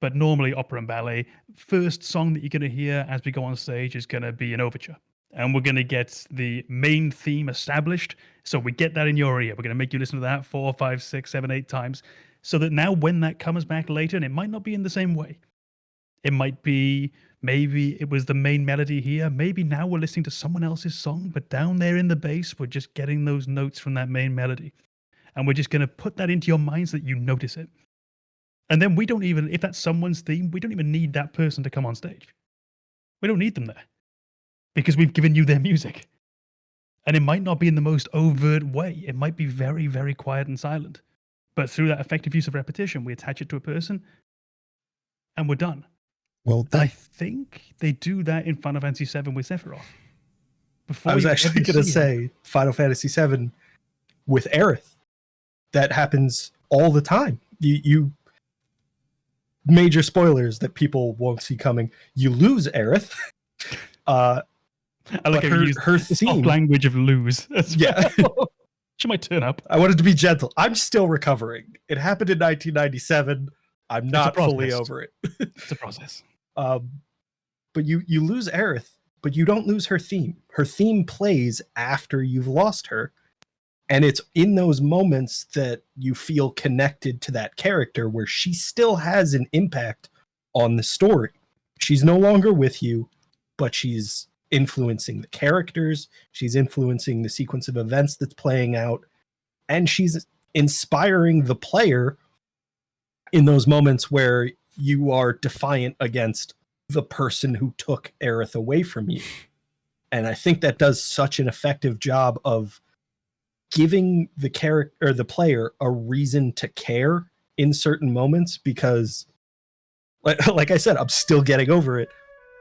but normally opera and ballet, first song that you're going to hear as we go on stage is going to be an overture. And we're going to get the main theme established. So we get that in your ear. We're going to make you listen to that 4, 5, 6, 7, 8 times. So that now when that comes back later, and it might not be in the same way. It might be, maybe it was the main melody here. Maybe now we're listening to someone else's song, but down there in the bass, we're just getting those notes from that main melody. And we're just going to put that into your mind so that you notice it. And then we don't even, if that's someone's theme, we don't even need that person to come on stage. We don't need them there. Because we've given you their music. And it might not be in the most overt way. It might be very, very quiet and silent. But through that effective use of repetition, we attach it to a person and we're done. Well, I think they do that in Final Fantasy VII with Sephiroth. I was actually going to say Final Fantasy VII with Aerith. That happens all the time. You major spoilers that people won't see coming. You lose Aerith. I like her theme language of lose. Yeah. She might turn up. I wanted to be gentle. I'm still recovering. It happened in 1997. I'm not fully over it. It's a process. But you lose Aerith, but you don't lose her theme. Her theme plays after you've lost her. And it's in those moments that you feel connected to that character where she still has an impact on the story. She's no longer with you, but she's influencing the characters, she's influencing the sequence of events that's playing out, and she's inspiring the player in those moments where you are defiant against the person who took Aerith away from you. And I think that does such an effective job of giving the character or the player a reason to care in certain moments, because like I said, I'm still getting over it.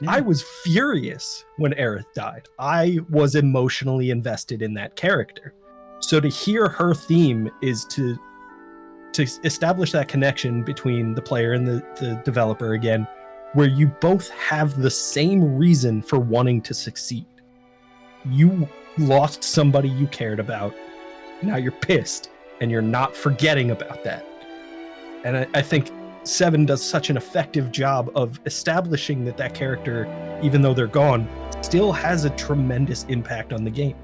Yeah. I was furious when Aerith died. I was emotionally invested in that character. So to hear her theme is to establish that connection between the player and the developer again, where you both have the same reason for wanting to succeed. You lost somebody you cared about. Now you're pissed, and you're not forgetting about that. And I think 7 does such an effective job of establishing that character, even though they're gone, still has a tremendous impact on the game.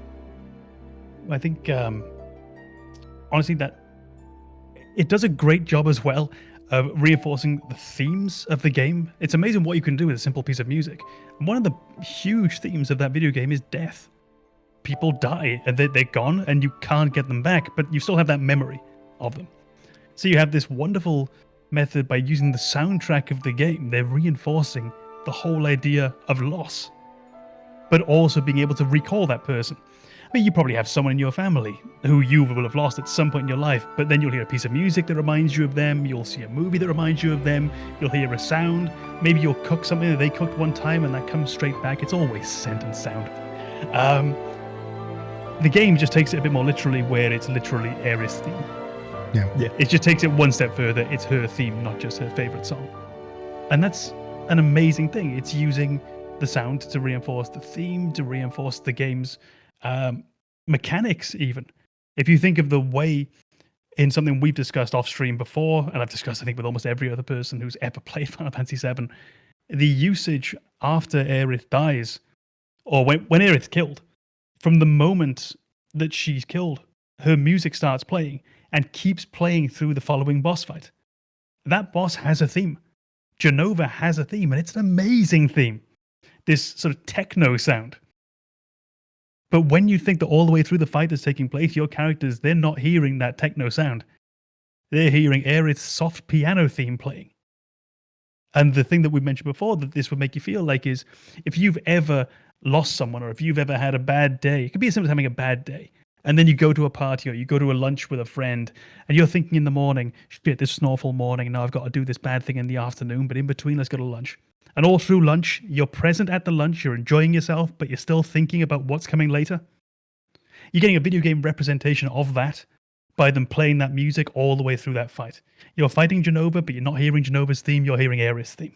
I think, honestly, that it does a great job as well of reinforcing the themes of the game. It's amazing what you can do with a simple piece of music. And one of the huge themes of that video game is death. People die, and they're gone, and you can't get them back, but you still have that memory of them. So you have this wonderful method by using the soundtrack of the game. They're reinforcing the whole idea of loss, but also being able to recall that person. I mean, you probably have someone in your family who you will have lost at some point in your life, but then you'll hear a piece of music that reminds you of them. You'll see a movie that reminds you of them. You'll hear a sound. Maybe you'll cook something that they cooked one time and that comes straight back. It's always scent and sound. The game just takes it a bit more literally, where it's literally Aerith's theme. Yeah. It just takes it one step further. It's her theme, not just her favorite song. And that's an amazing thing. It's using the sound to reinforce the theme, to reinforce the game's mechanics even. If you think of the way in something we've discussed off stream before, and I've discussed, I think, with almost every other person who's ever played Final Fantasy VII, the usage after Aerith dies, or when Aerith's killed, from the moment that she's killed, her music starts playing and keeps playing through the following boss fight. That boss has a theme. Genova has a theme, and it's an amazing theme. This sort of techno sound. But when you think that all the way through the fight is taking place, your characters, they're not hearing that techno sound. They're hearing Aerith's soft piano theme playing. And the thing that we mentioned before that this would make you feel like is if you've ever lost someone or if you've ever had a bad day, it could be as simple as having a bad day. And then you go to a party or you go to a lunch with a friend and you're thinking in the morning, shit, this is an awful morning. Now I've got to do this bad thing in the afternoon, but in between, let's go to lunch. And all through lunch, you're present at the lunch, you're enjoying yourself, but you're still thinking about what's coming later. You're getting a video game representation of that by them playing that music all the way through that fight. You're fighting Jenova, but you're not hearing Jenova's theme, you're hearing Aerith's theme.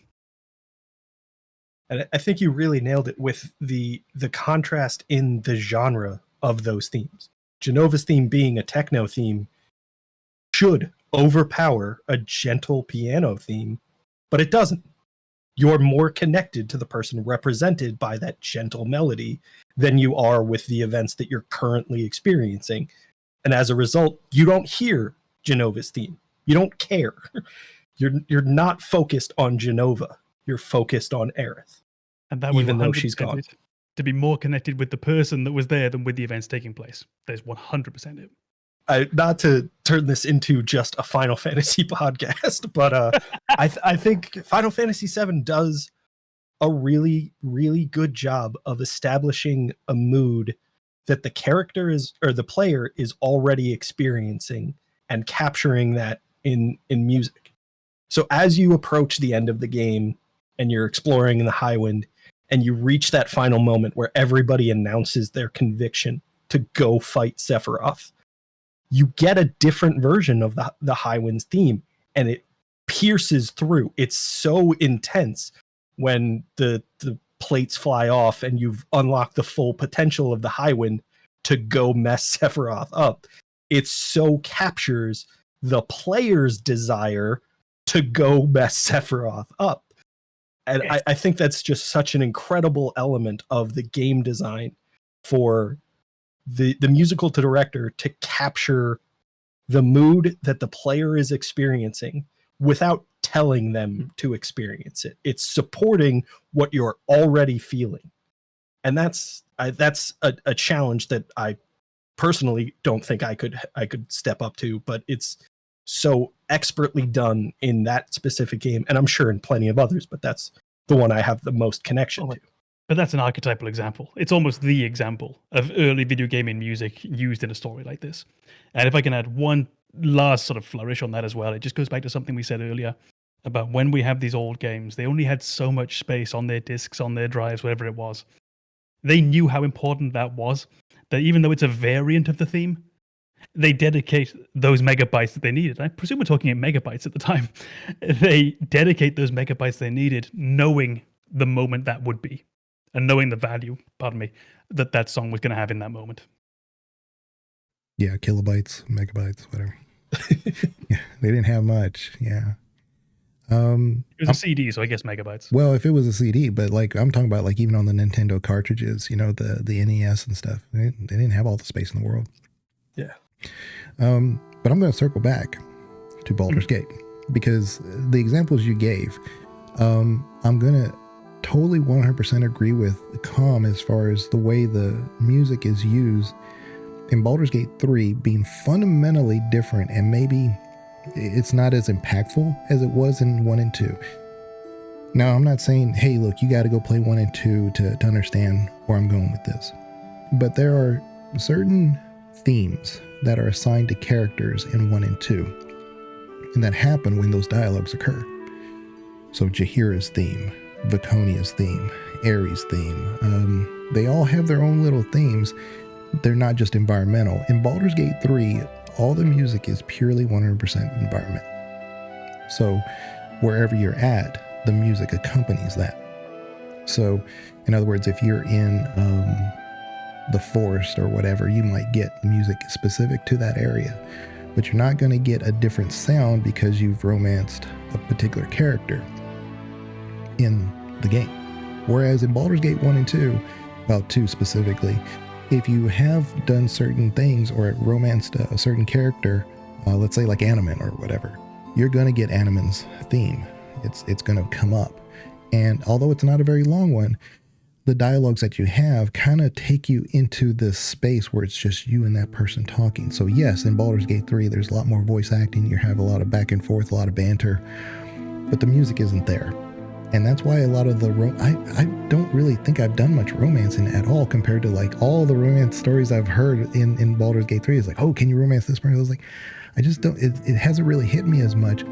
And I think you really nailed it with the contrast in the genre of those themes. Jenova's theme being a techno theme should overpower a gentle piano theme, but it doesn't. You're more connected to the person represented by that gentle melody than you are with the events that you're currently experiencing. And as a result, you don't hear Jenova's theme. You don't care. You're not focused on Jenova. You're focused on Aerith. And that was even though she's gone. To be more connected with the person that was there than with the events taking place. That is 100% it. Not to turn this into just a Final Fantasy podcast, but I think Final Fantasy VII does a really, really good job of establishing a mood that the character is, or the player is already experiencing and capturing that in music. So as you approach the end of the game and you're exploring in the Highwind and you reach that final moment where everybody announces their conviction to go fight Sephiroth, you get a different version of the Highwind's theme, and it pierces through. It's so intense when the plates fly off and you've unlocked the full potential of the Highwind to go mess Sephiroth up. It so captures the player's desire to go mess Sephiroth up. And Yes. I think that's just such an incredible element of the game design for the musical director to capture the mood that the player is experiencing without telling them to experience it. It's supporting what you're already feeling. And that's a challenge that I personally don't think I could step up to, but it's so expertly done in that specific game, and I'm sure in plenty of others, but that's the one I have the most connection to. But that's an archetypal example. It's almost the example of early video gaming music used in a story like this. And if I can add one last sort of flourish on that as well, it just goes back to something we said earlier about when we have these old games, they only had so much space on their discs, on their drives, whatever it was. They knew how important that was, that even though it's a variant of the theme, they dedicate those megabytes that they needed. I presume we're talking in megabytes at the time. They dedicate those megabytes they needed, knowing the moment that would be, and knowing the value, that song was going to have in that moment. Yeah, kilobytes, megabytes, whatever. Yeah, they didn't have much. Yeah. It was a CD, so I guess megabytes. Well, if it was a CD, but like I'm talking about, like even on the Nintendo cartridges, you know, the NES and stuff, they didn't have all the space in the world. Yeah. But I'm going to circle back to Baldur's Gate, because the examples you gave, I'm going to totally 100% agree with Com as far as the way the music is used in Baldur's Gate 3 being fundamentally different, and maybe it's not as impactful as it was in 1 and 2. Now, I'm not saying, hey, look, you got to go play 1 and 2 to understand where I'm going with this. But there are certain themes that are assigned to characters in 1 and 2, and that happen when those dialogues occur. So Jaheira's theme, Viconia's theme, Ares' theme, they all have their own little themes. They're not just environmental. In Baldur's Gate 3, all the music is purely 100% environment. So wherever you're at, the music accompanies that. So in other words, if you're in the forest or whatever, you might get music specific to that area, but you're not going to get a different sound because you've romanced a particular character in the game. Whereas in Baldur's Gate 1 and 2, well, 2 specifically, if you have done certain things or romanced a certain character, let's say like Animan or whatever, you're going to get Animan's theme. It's going to come up. And although it's not a very long one, the dialogues that you have kind of take you into this space where it's just you and that person talking. So yes, in Baldur's Gate 3, there's a lot more voice acting. You have a lot of back and forth, a lot of banter, but the music isn't there. And that's why a lot of the I don't really think I've done much romancing at all compared to like all the romance stories I've heard in Baldur's Gate 3. It's like, oh, can you romance this person? I was like, I just don't, it hasn't really hit me as much.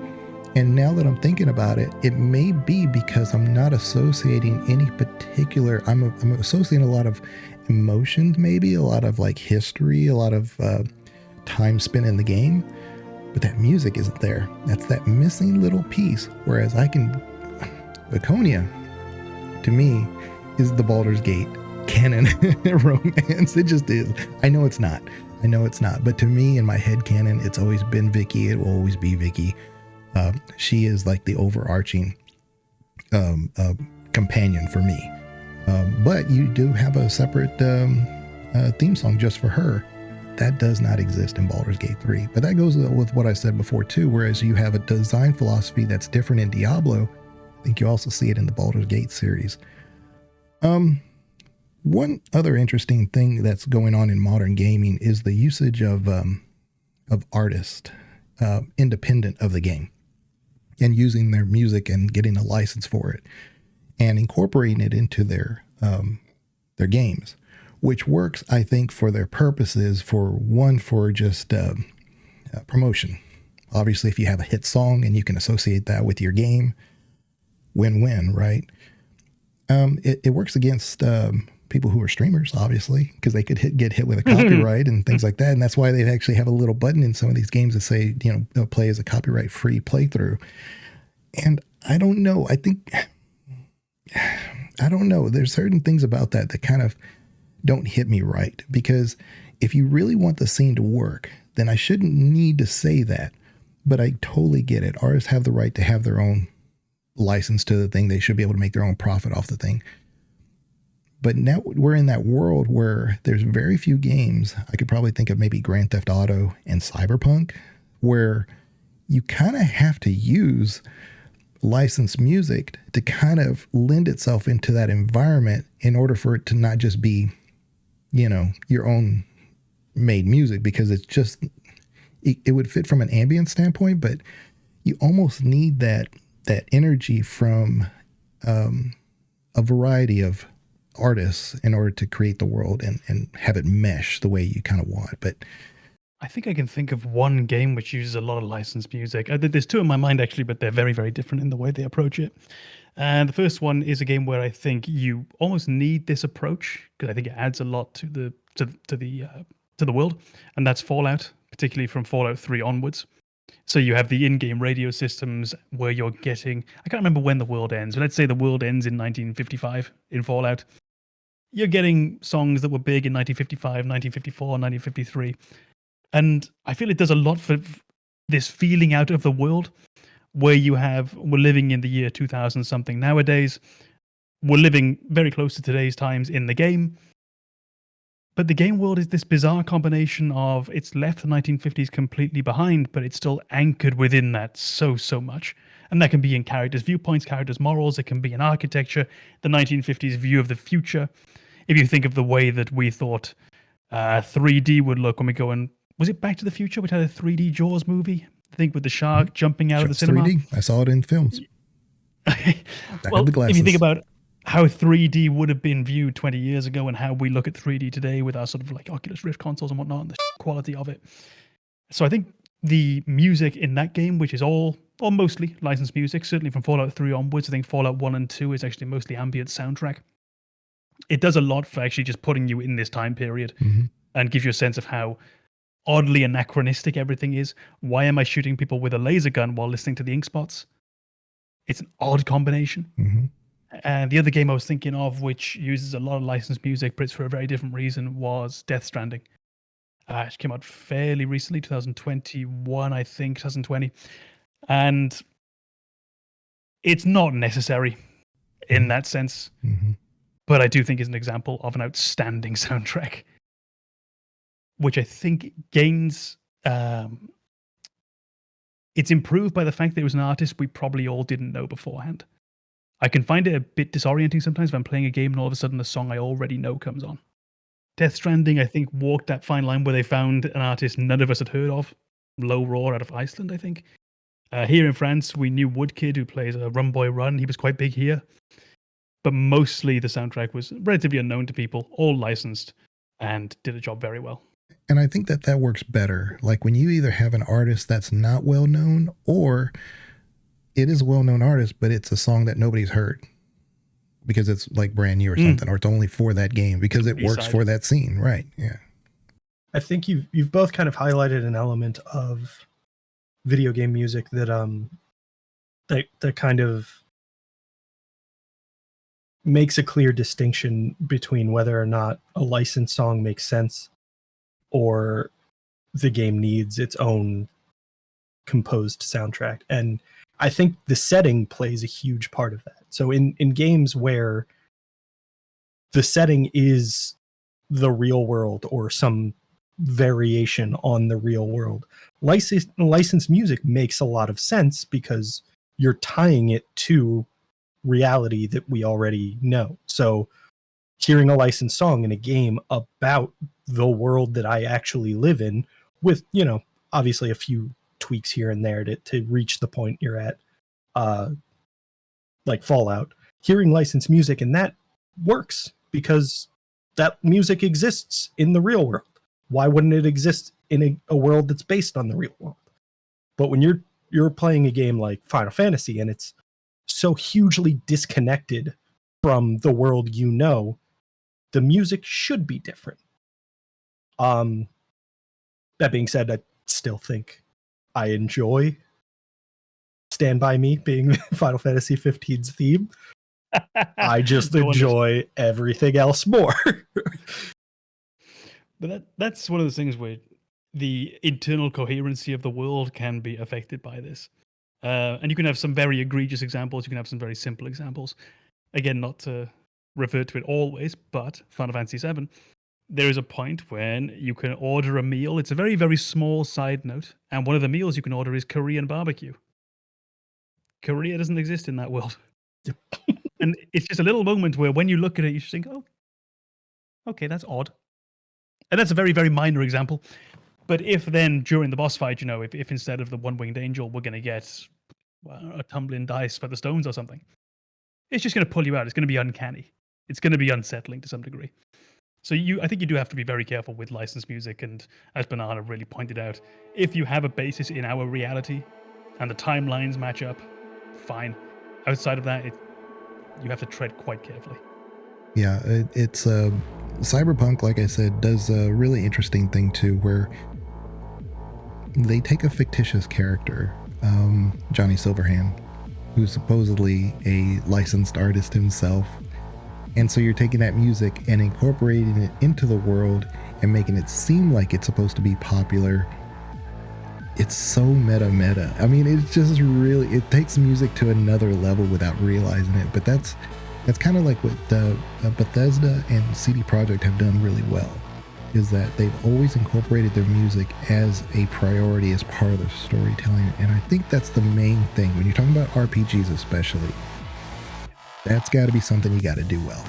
And now that I'm thinking about it, it may be because I'm not associating any particular, I'm associating a lot of emotions, maybe a lot of like history, a lot of time spent in the game, but that music isn't there. That's that missing little piece. Whereas Laconia, to me, is the Baldur's Gate canon romance. It just is. I know it's not. But to me, in my head canon, it's always been Vicky. It will always be Vicky. She is like the overarching companion for me. But you do have a separate theme song just for her. That does not exist in Baldur's Gate 3. But that goes with what I said before too, whereas you have a design philosophy that's different in Diablo. I think you also see it in the Baldur's Gate series. One other interesting thing that's going on in modern gaming is the usage of artists independent of the game, and using their music and getting a license for it and incorporating it into their games, which works, I think, for their purposes. For just promotion. Obviously, if you have a hit song and you can associate that with your game, win-win, right? It works against people who are streamers, obviously, because they could get hit with a copyright and things like that. And that's why they actually have a little button in some of these games that say, they'll play as a copyright-free playthrough. And I don't know. I don't know. There's certain things about that kind of don't hit me right, because if you really want the scene to work, then I shouldn't need to say that. But I totally get it. Artists have the right to have their own license to the thing. They should be able to make their own profit off the thing. But now we're in that world where there's very few games. I could probably think of maybe Grand Theft Auto and Cyberpunk, where you kind of have to use licensed music to kind of lend itself into that environment in order for it to not just be, your own made music, because it's just, it would fit from an ambient standpoint, but you almost need that energy from a variety of artists in order to create the world and have it mesh the way you kind of want. But I think I can think of one game which uses a lot of licensed music. There's two in my mind actually, but they're very, very different in the way they approach it. And the first one is a game where I think you almost need this approach, because I think it adds a lot to the world, and that's Fallout, particularly from Fallout 3 onwards. So you have the in-game radio systems where you're getting, I can't remember when the world ends, but let's say the world ends in 1955 in Fallout. You're getting songs that were big in 1955, 1954, 1953. And I feel it does a lot for this feeling out of the world, where we're living in the year 2000 something nowadays. We're living very close to today's times in the game. But the game world is this bizarre combination of, it's left the 1950s completely behind, but it's still anchored within that so much. And that can be in characters' viewpoints, characters' morals. It can be in architecture, the 1950s view of the future. If you think of the way that we thought 3D would look when we go and, was it Back to the Future, which had a 3D Jaws movie? I think with the shark jumping out of the cinema. 3D? I saw it in films. Well, if you think about how 3D would have been viewed 20 years ago and how we look at 3D today with our sort of like Oculus Rift consoles and whatnot, and the quality of it. So I think the music in that game, which is all or mostly licensed music, certainly from Fallout 3 onwards, I think Fallout 1 and 2 is actually mostly ambient soundtrack. It does a lot for actually just putting you in this time period and gives you a sense of how oddly anachronistic everything is. Why am I shooting people with a laser gun while listening to the ink spots? It's an odd combination. And the other game I was thinking of, which uses a lot of licensed music, but it's for a very different reason, was Death Stranding. It came out fairly recently, 2021, I think, 2020. And it's not necessary in that sense, but I do think is an example of an outstanding soundtrack, which I think gains... it's improved by the fact that it was an artist we probably all didn't know beforehand. I can find it a bit disorienting sometimes if I'm playing a game and all of a sudden a song I already know comes on. Death Stranding, I think, walked that fine line where they found an artist none of us had heard of, Low Roar out of Iceland, I think. Here in France, we knew Woodkid, who plays Run Boy Run. He was quite big here. But mostly the soundtrack was relatively unknown to people, all licensed, and did a job very well. And I think that works better. Like when you either have an artist that's not well known, or it is a well-known artist, but it's a song that nobody's heard because it's like brand new or something, or it's only for that game because it works for that scene. Right. Yeah. I think you've both kind of highlighted an element of video game music that that kind of makes a clear distinction between whether or not a licensed song makes sense or the game needs its own composed soundtrack. And I think the setting plays a huge part of that. So in games where the setting is the real world or some variation on the real world, licensed music makes a lot of sense because you're tying it to reality that we already know. So hearing a licensed song in a game about the world that I actually live in, with, you know, obviously a few tweaks here and there to reach the point you're at, like Fallout, hearing licensed music, and that works because that music exists in the real world. Why wouldn't it exist in a world that's based on the real world? But when you're playing a game like Final Fantasy and it's so hugely disconnected from the world you know, the music should be different. That being said, I still think I enjoy Stand By Me being Final Fantasy 15's theme. I just enjoy everything else more. But that's one of those things where the internal coherency of the world can be affected by this. And you can have some very egregious examples. You can have some very simple examples. Again, not to refer to it always, but Final Fantasy VII, there is a point when you can order a meal. It's a very, very small side note. And one of the meals you can order is Korean barbecue. Korea doesn't exist in that world. And it's just a little moment where when you look at it, you just think, oh, okay, that's odd. And that's a very, very minor example. But if then during the boss fight, you know, if instead of the one-winged angel, we're going to get a tumbling dice by the stones or something, it's just going to pull you out. It's going to be uncanny. It's going to be unsettling to some degree. So I think you do have to be very careful with licensed music. And as Banana really pointed out, if you have a basis in our reality and the timelines match up, fine. Outside of that, you have to tread quite carefully. Yeah, it's Cyberpunk, like I said, does a really interesting thing too, where they take a fictitious character, Johnny Silverhand, who's supposedly a licensed artist himself. And so you're taking that music and incorporating it into the world and making it seem like it's supposed to be popular. It's so meta. I mean, it's just really, it takes music to another level without realizing it. But that's kind of like what Bethesda and CD Projekt have done really well, is that they've always incorporated their music as a priority, as part of their storytelling. And I think that's the main thing. When you're talking about RPGs especially, that's got to be something you got to do well.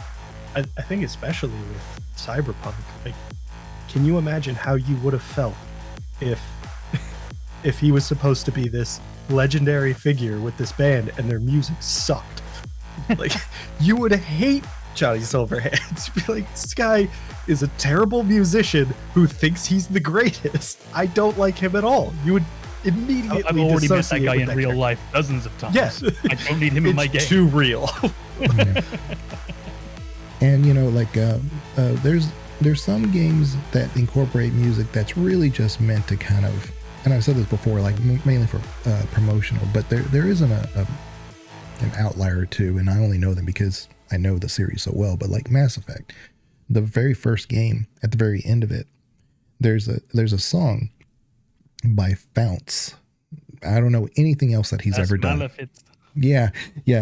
I think especially with Cyberpunk, like, can you imagine how you would have felt if he was supposed to be this legendary figure with this band and their music sucked? Like, you would hate Johnny Silverhand. You'd be like, this guy is a terrible musician who thinks he's the greatest. I don't like him at all. You would immediately I've already met that guy in real character. life dozens of times. Yes. I don't need him in my game. It's too real. Yeah. And you know, like there's some games that incorporate music that's really just meant to kind of, and I've said this before, like mainly for promotional, but there isn't an outlier or two, and I only know them because I know the series so well. But like Mass Effect, the very first game, at the very end of it, there's a song by Founts. I don't know anything else that he's ever done. Malefic. Yeah,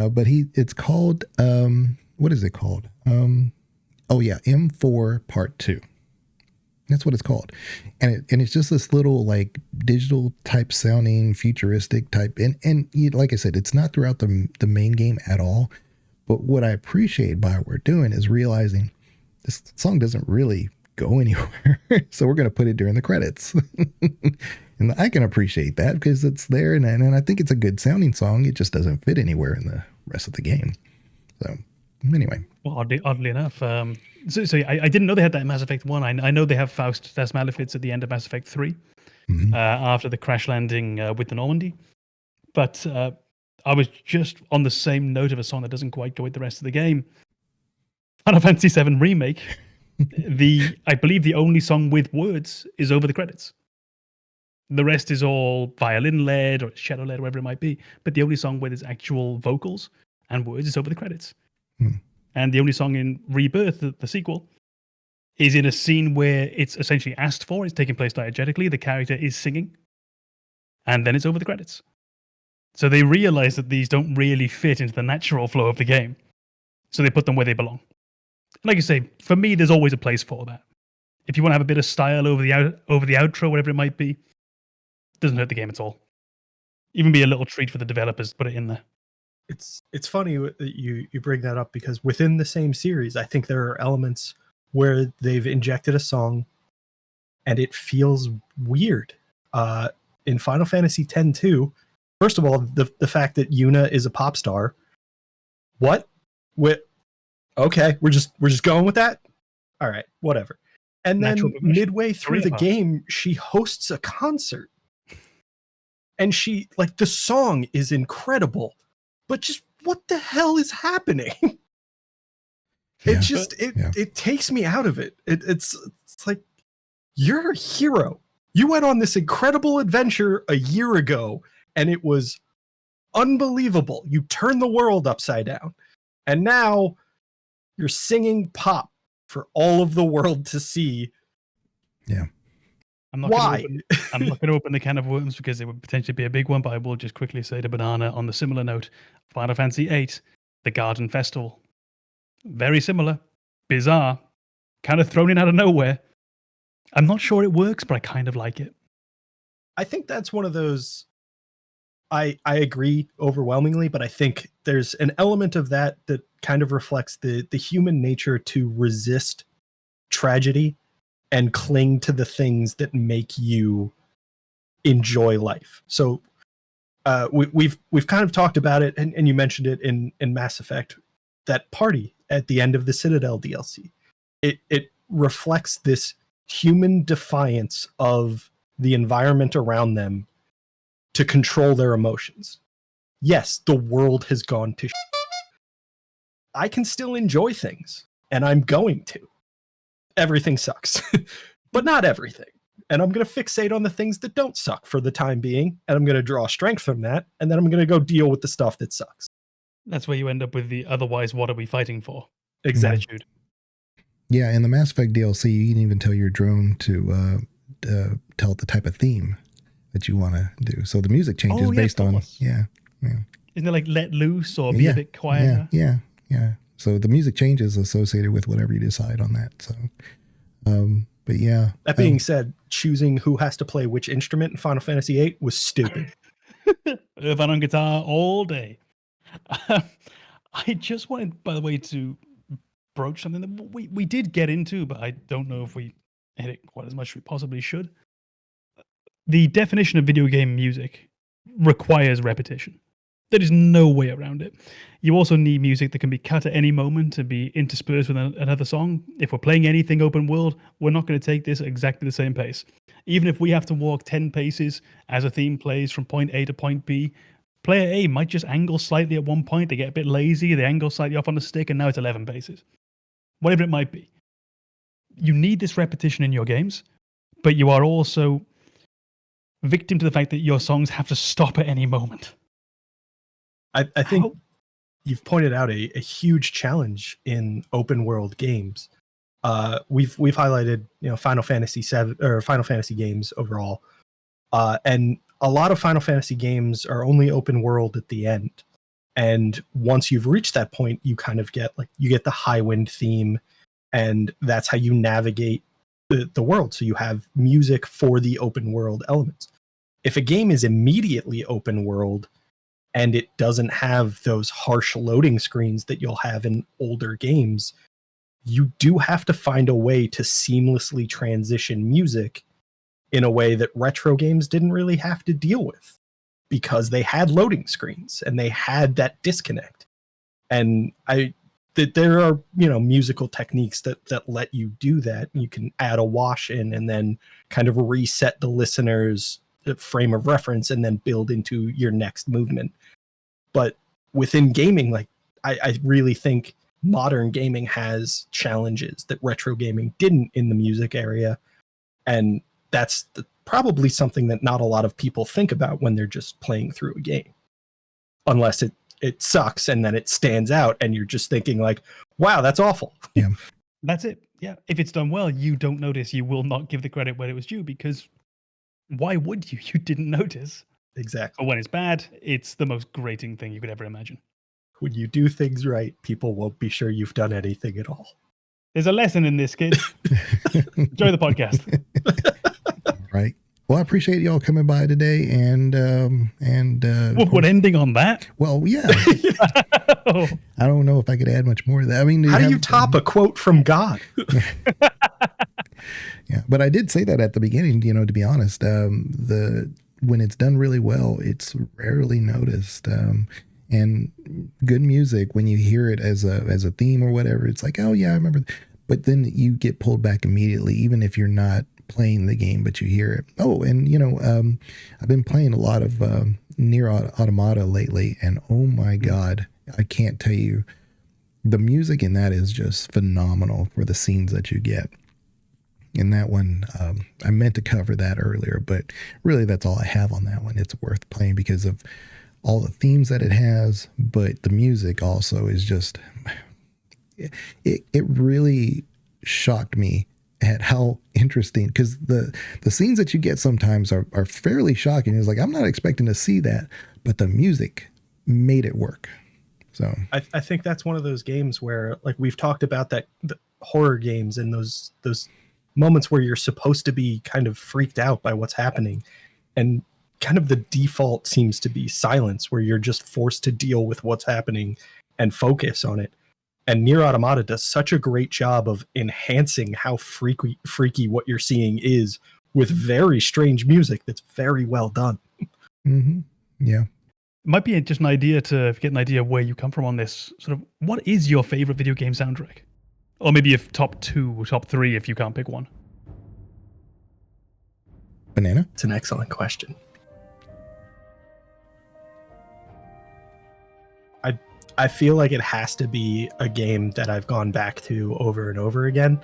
but it's called what is it called? M4 Part 2. That's what it's called. And it's just this little like digital type sounding futuristic type. And like I said, it's not throughout the main game at all, But what I appreciate by what we're doing is realizing this song doesn't really go anywhere. So we're going to put it during the credits. And I can appreciate that because it's there. And I think it's a good sounding song. It just doesn't fit anywhere in the rest of the game. So anyway. Well, oddly enough, I didn't know they had that in Mass Effect 1. I know they have Faust Das Malefiz at the end of Mass Effect 3 after the crash landing with the Normandy. But I was just on the same note of a song that doesn't quite go with the rest of the game. Final Fantasy VII Remake, I believe the only song with words is over the credits. The rest is all violin-led or cello-led, whatever it might be. But the only song with its actual vocals and words is over the credits. And the only song in Rebirth, the sequel, is in a scene where it's essentially asked for. It's taking place diegetically. The character is singing. And then it's over the credits. So they realize that these don't really fit into the natural flow of the game. So they put them where they belong. Like I say, for me, there's always a place for that. If you want to have a bit of style over the outro, whatever it might be, doesn't hurt the game at all. Even be a little treat for the developers to put it in there. It's funny that you bring that up because within the same series, I think there are elements where they've injected a song and it feels weird. In Final Fantasy X-2, first of all, the fact that Yuna is a pop star. What? Okay, we're just going with that? All right, whatever. And then midway through the game, she hosts a concert. And the song is incredible, but just what the hell is happening? It takes me out of it. It's like, you're a hero. You went on this incredible adventure a year ago, and it was unbelievable. You turned the world upside down. And now you're singing pop for all of the world to see. Yeah. I'm not going to open the can of worms because it would potentially be a big one, but I will just quickly say to Banana on the similar note, Final Fantasy VIII, the Garden Festival. Very similar, bizarre, kind of thrown in out of nowhere. I'm not sure it works, but I kind of like it. I think that's one of those, I agree overwhelmingly, but I think there's an element of that kind of reflects the human nature to resist tragedy and cling to the things that make you enjoy life. So we've kind of talked about it, and you mentioned it in Mass Effect, that party at the end of the Citadel DLC. It reflects this human defiance of the environment around them to control their emotions. Yes, the world has gone to I can still enjoy things, and I'm going to. Everything sucks, but not everything. And I'm going to fixate on the things that don't suck for the time being, and I'm going to draw strength from that, and then I'm going to go deal with the stuff that sucks. That's where you end up with the otherwise what are we fighting for? Exactly. Yeah, in the Mass Effect DLC, you can even tell your drone to tell it the type of theme that you want to do. So the music changes based on... Yeah. Isn't it like let loose or be a bit quieter? Yeah. So the music changes associated with whatever you decide on that. So, but yeah. That being said, choosing who has to play which instrument in Final Fantasy VIII was stupid. Irvine on guitar all day. I just wanted, by the way, to broach something that we did get into, but I don't know if we hit it quite as much as we possibly should. The definition of video game music requires repetition. There is no way around it. You also need music that can be cut at any moment to be interspersed with another song. If we're playing anything open world, we're not going to take this at exactly the same pace. Even if we have to walk 10 paces as a theme plays from point A to point B, player A might just angle slightly at one point. They get a bit lazy. They angle slightly off on the stick, and now it's 11 paces. Whatever it might be. You need this repetition in your games, but you are also victim to the fact that your songs have to stop at any moment. I think you've pointed out a huge challenge in open world games. We've highlighted Final Fantasy VII or Final Fantasy games overall, and a lot of Final Fantasy games are only open world at the end. And once you've reached that point, you kind of get the Highwind theme, and that's how you navigate the world. So you have music for the open world elements. If a game is immediately open world and it doesn't have those harsh loading screens that you'll have in older games, you do have to find a way to seamlessly transition music in a way that retro games didn't really have to deal with, because they had loading screens and they had that disconnect. And there are, musical techniques that let you do that. You can add a wash in and then kind of reset the listener's frame of reference and then build into your next movement. But within gaming, like I really think modern gaming has challenges that retro gaming didn't in the music area. And that's probably something that not a lot of people think about when they're just playing through a game, unless it sucks and then it stands out and you're just thinking like, wow, that's awful. Yeah. That's it. Yeah. If it's done well, you don't notice. You will not give the credit where it was due, because why would you? You didn't notice. Exactly. But when it's bad, it's the most grating thing you could ever imagine. When you do things right, people won't be sure you've done anything at all. There's a lesson in this, kid. Enjoy the podcast. Right. Well, I appreciate y'all coming by today, and what ending on that? Well, yeah. I don't know if I could add much more to that. I mean, how do you top a quote from God? Yeah, but I did say that at the beginning. To be honest, when it's done really well, it's rarely noticed. And good music, when you hear it as a theme or whatever, it's like, oh yeah, I remember. But then you get pulled back immediately, even if you're not playing the game, but you hear it. Oh, and I've been playing a lot of Nier Automata lately, and oh my God, I can't tell you, the music in that is just phenomenal for the scenes that you get. In that one, I meant to cover that earlier, but really that's all I have on that one. It's worth playing because of all the themes that it has, but the music also is just, it really shocked me at how interesting, because the scenes that you get sometimes are fairly shocking. It's like, I'm not expecting to see that, but the music made it work. So I think that's one of those games where, like, we've talked about the horror games and those moments where you're supposed to be kind of freaked out by what's happening, and kind of the default seems to be silence, where you're just forced to deal with what's happening and focus on it. And Nier Automata does such a great job of enhancing how freaky what you're seeing is, with very strange music that's very well done. Mm-hmm. Yeah. It might be just an idea to get an idea of where you come from on this. Sort of, what is your favorite video game soundtrack? Or maybe if top 2 or top 3 if you can't pick one. Banana? It's an excellent question. I feel like it has to be a game that I've gone back to over and over again,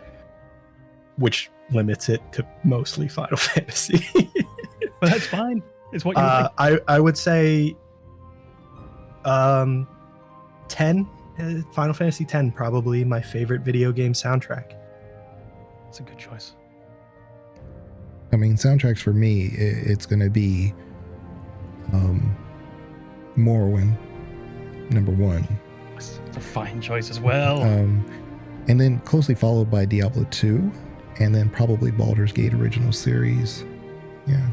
which limits it to mostly Final Fantasy. But that's fine. It's what you like. I would say 10. Final Fantasy 10, probably my favorite video game soundtrack. It's a good choice. I mean, soundtracks for me, it's going to be Morrowind, number 1. It's a fine choice as well. And then closely followed by Diablo 2, and then probably Baldur's Gate original series. Yeah.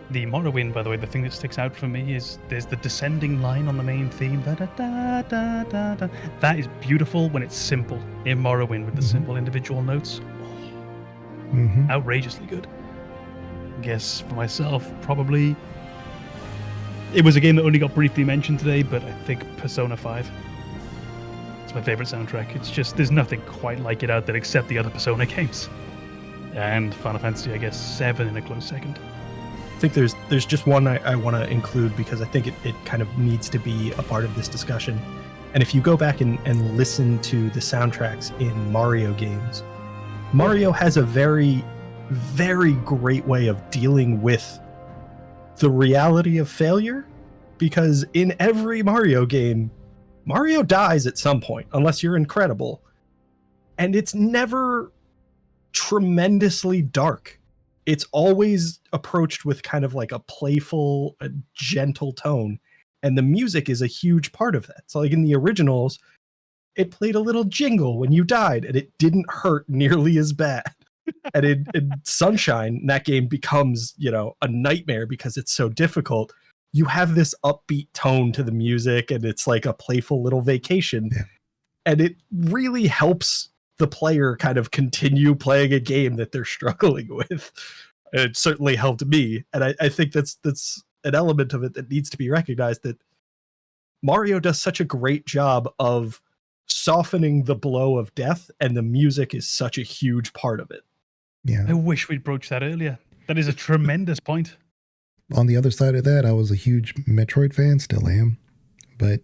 The Morrowind, by the way, the thing that sticks out for me is there's the descending line on the main theme. Da, da, da, da, da, da. That is beautiful when it's simple. In Morrowind, with the simple individual notes. Outrageously good. I guess for myself, probably, it was a game that only got briefly mentioned today, but I think Persona 5. It's my favorite soundtrack. It's just, there's nothing quite like it out there except the other Persona games. And Final Fantasy, I guess, 7 in a close second. I think there's just one I want to include, because I think it kind of needs to be a part of this discussion. And if you go back and listen to the soundtracks in Mario games, Mario has a very, very great way of dealing with the reality of failure, because in every Mario game, Mario dies at some point, unless you're incredible. And it's never tremendously dark. It's always approached with kind of like a playful, a gentle tone. And the music is a huge part of that. So like in the originals, it played a little jingle when you died, and it didn't hurt nearly as bad. And in Sunshine, that game becomes, a nightmare because it's so difficult. you have this upbeat tone to the music, and it's like a playful little vacation. Yeah. And it really helps the player kind of continue playing a game that they're struggling with. It certainly helped me. And I think that's an element of it that needs to be recognized, that Mario does such a great job of softening the blow of death, and the music is such a huge part of it. Yeah. I wish we'd broached that earlier. That is a tremendous point. On the other side of that, I was a huge Metroid fan, still am, but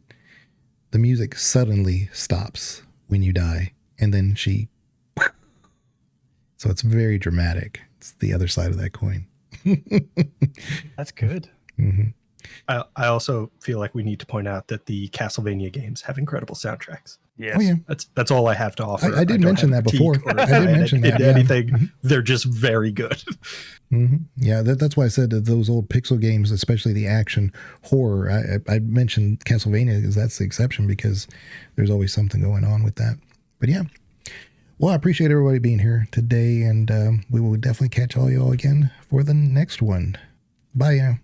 the music suddenly stops when you die, and then so it's very dramatic. It's the other side of that coin. That's good. Mm-hmm. I also feel like we need to point out that the Castlevania games have incredible soundtracks. Yes. Oh yeah, That's all I have to offer. I did don't mention have that before. critique or I did mention that. Yeah. Anything, Mm-hmm. they're just very good. Mm-hmm. Yeah, that's why I said that those old pixel games, especially the action horror, I mentioned Castlevania because that's the exception, because there's always something going on with that. But yeah, well, I appreciate everybody being here today, and we will definitely catch all y'all again for the next one. Bye now.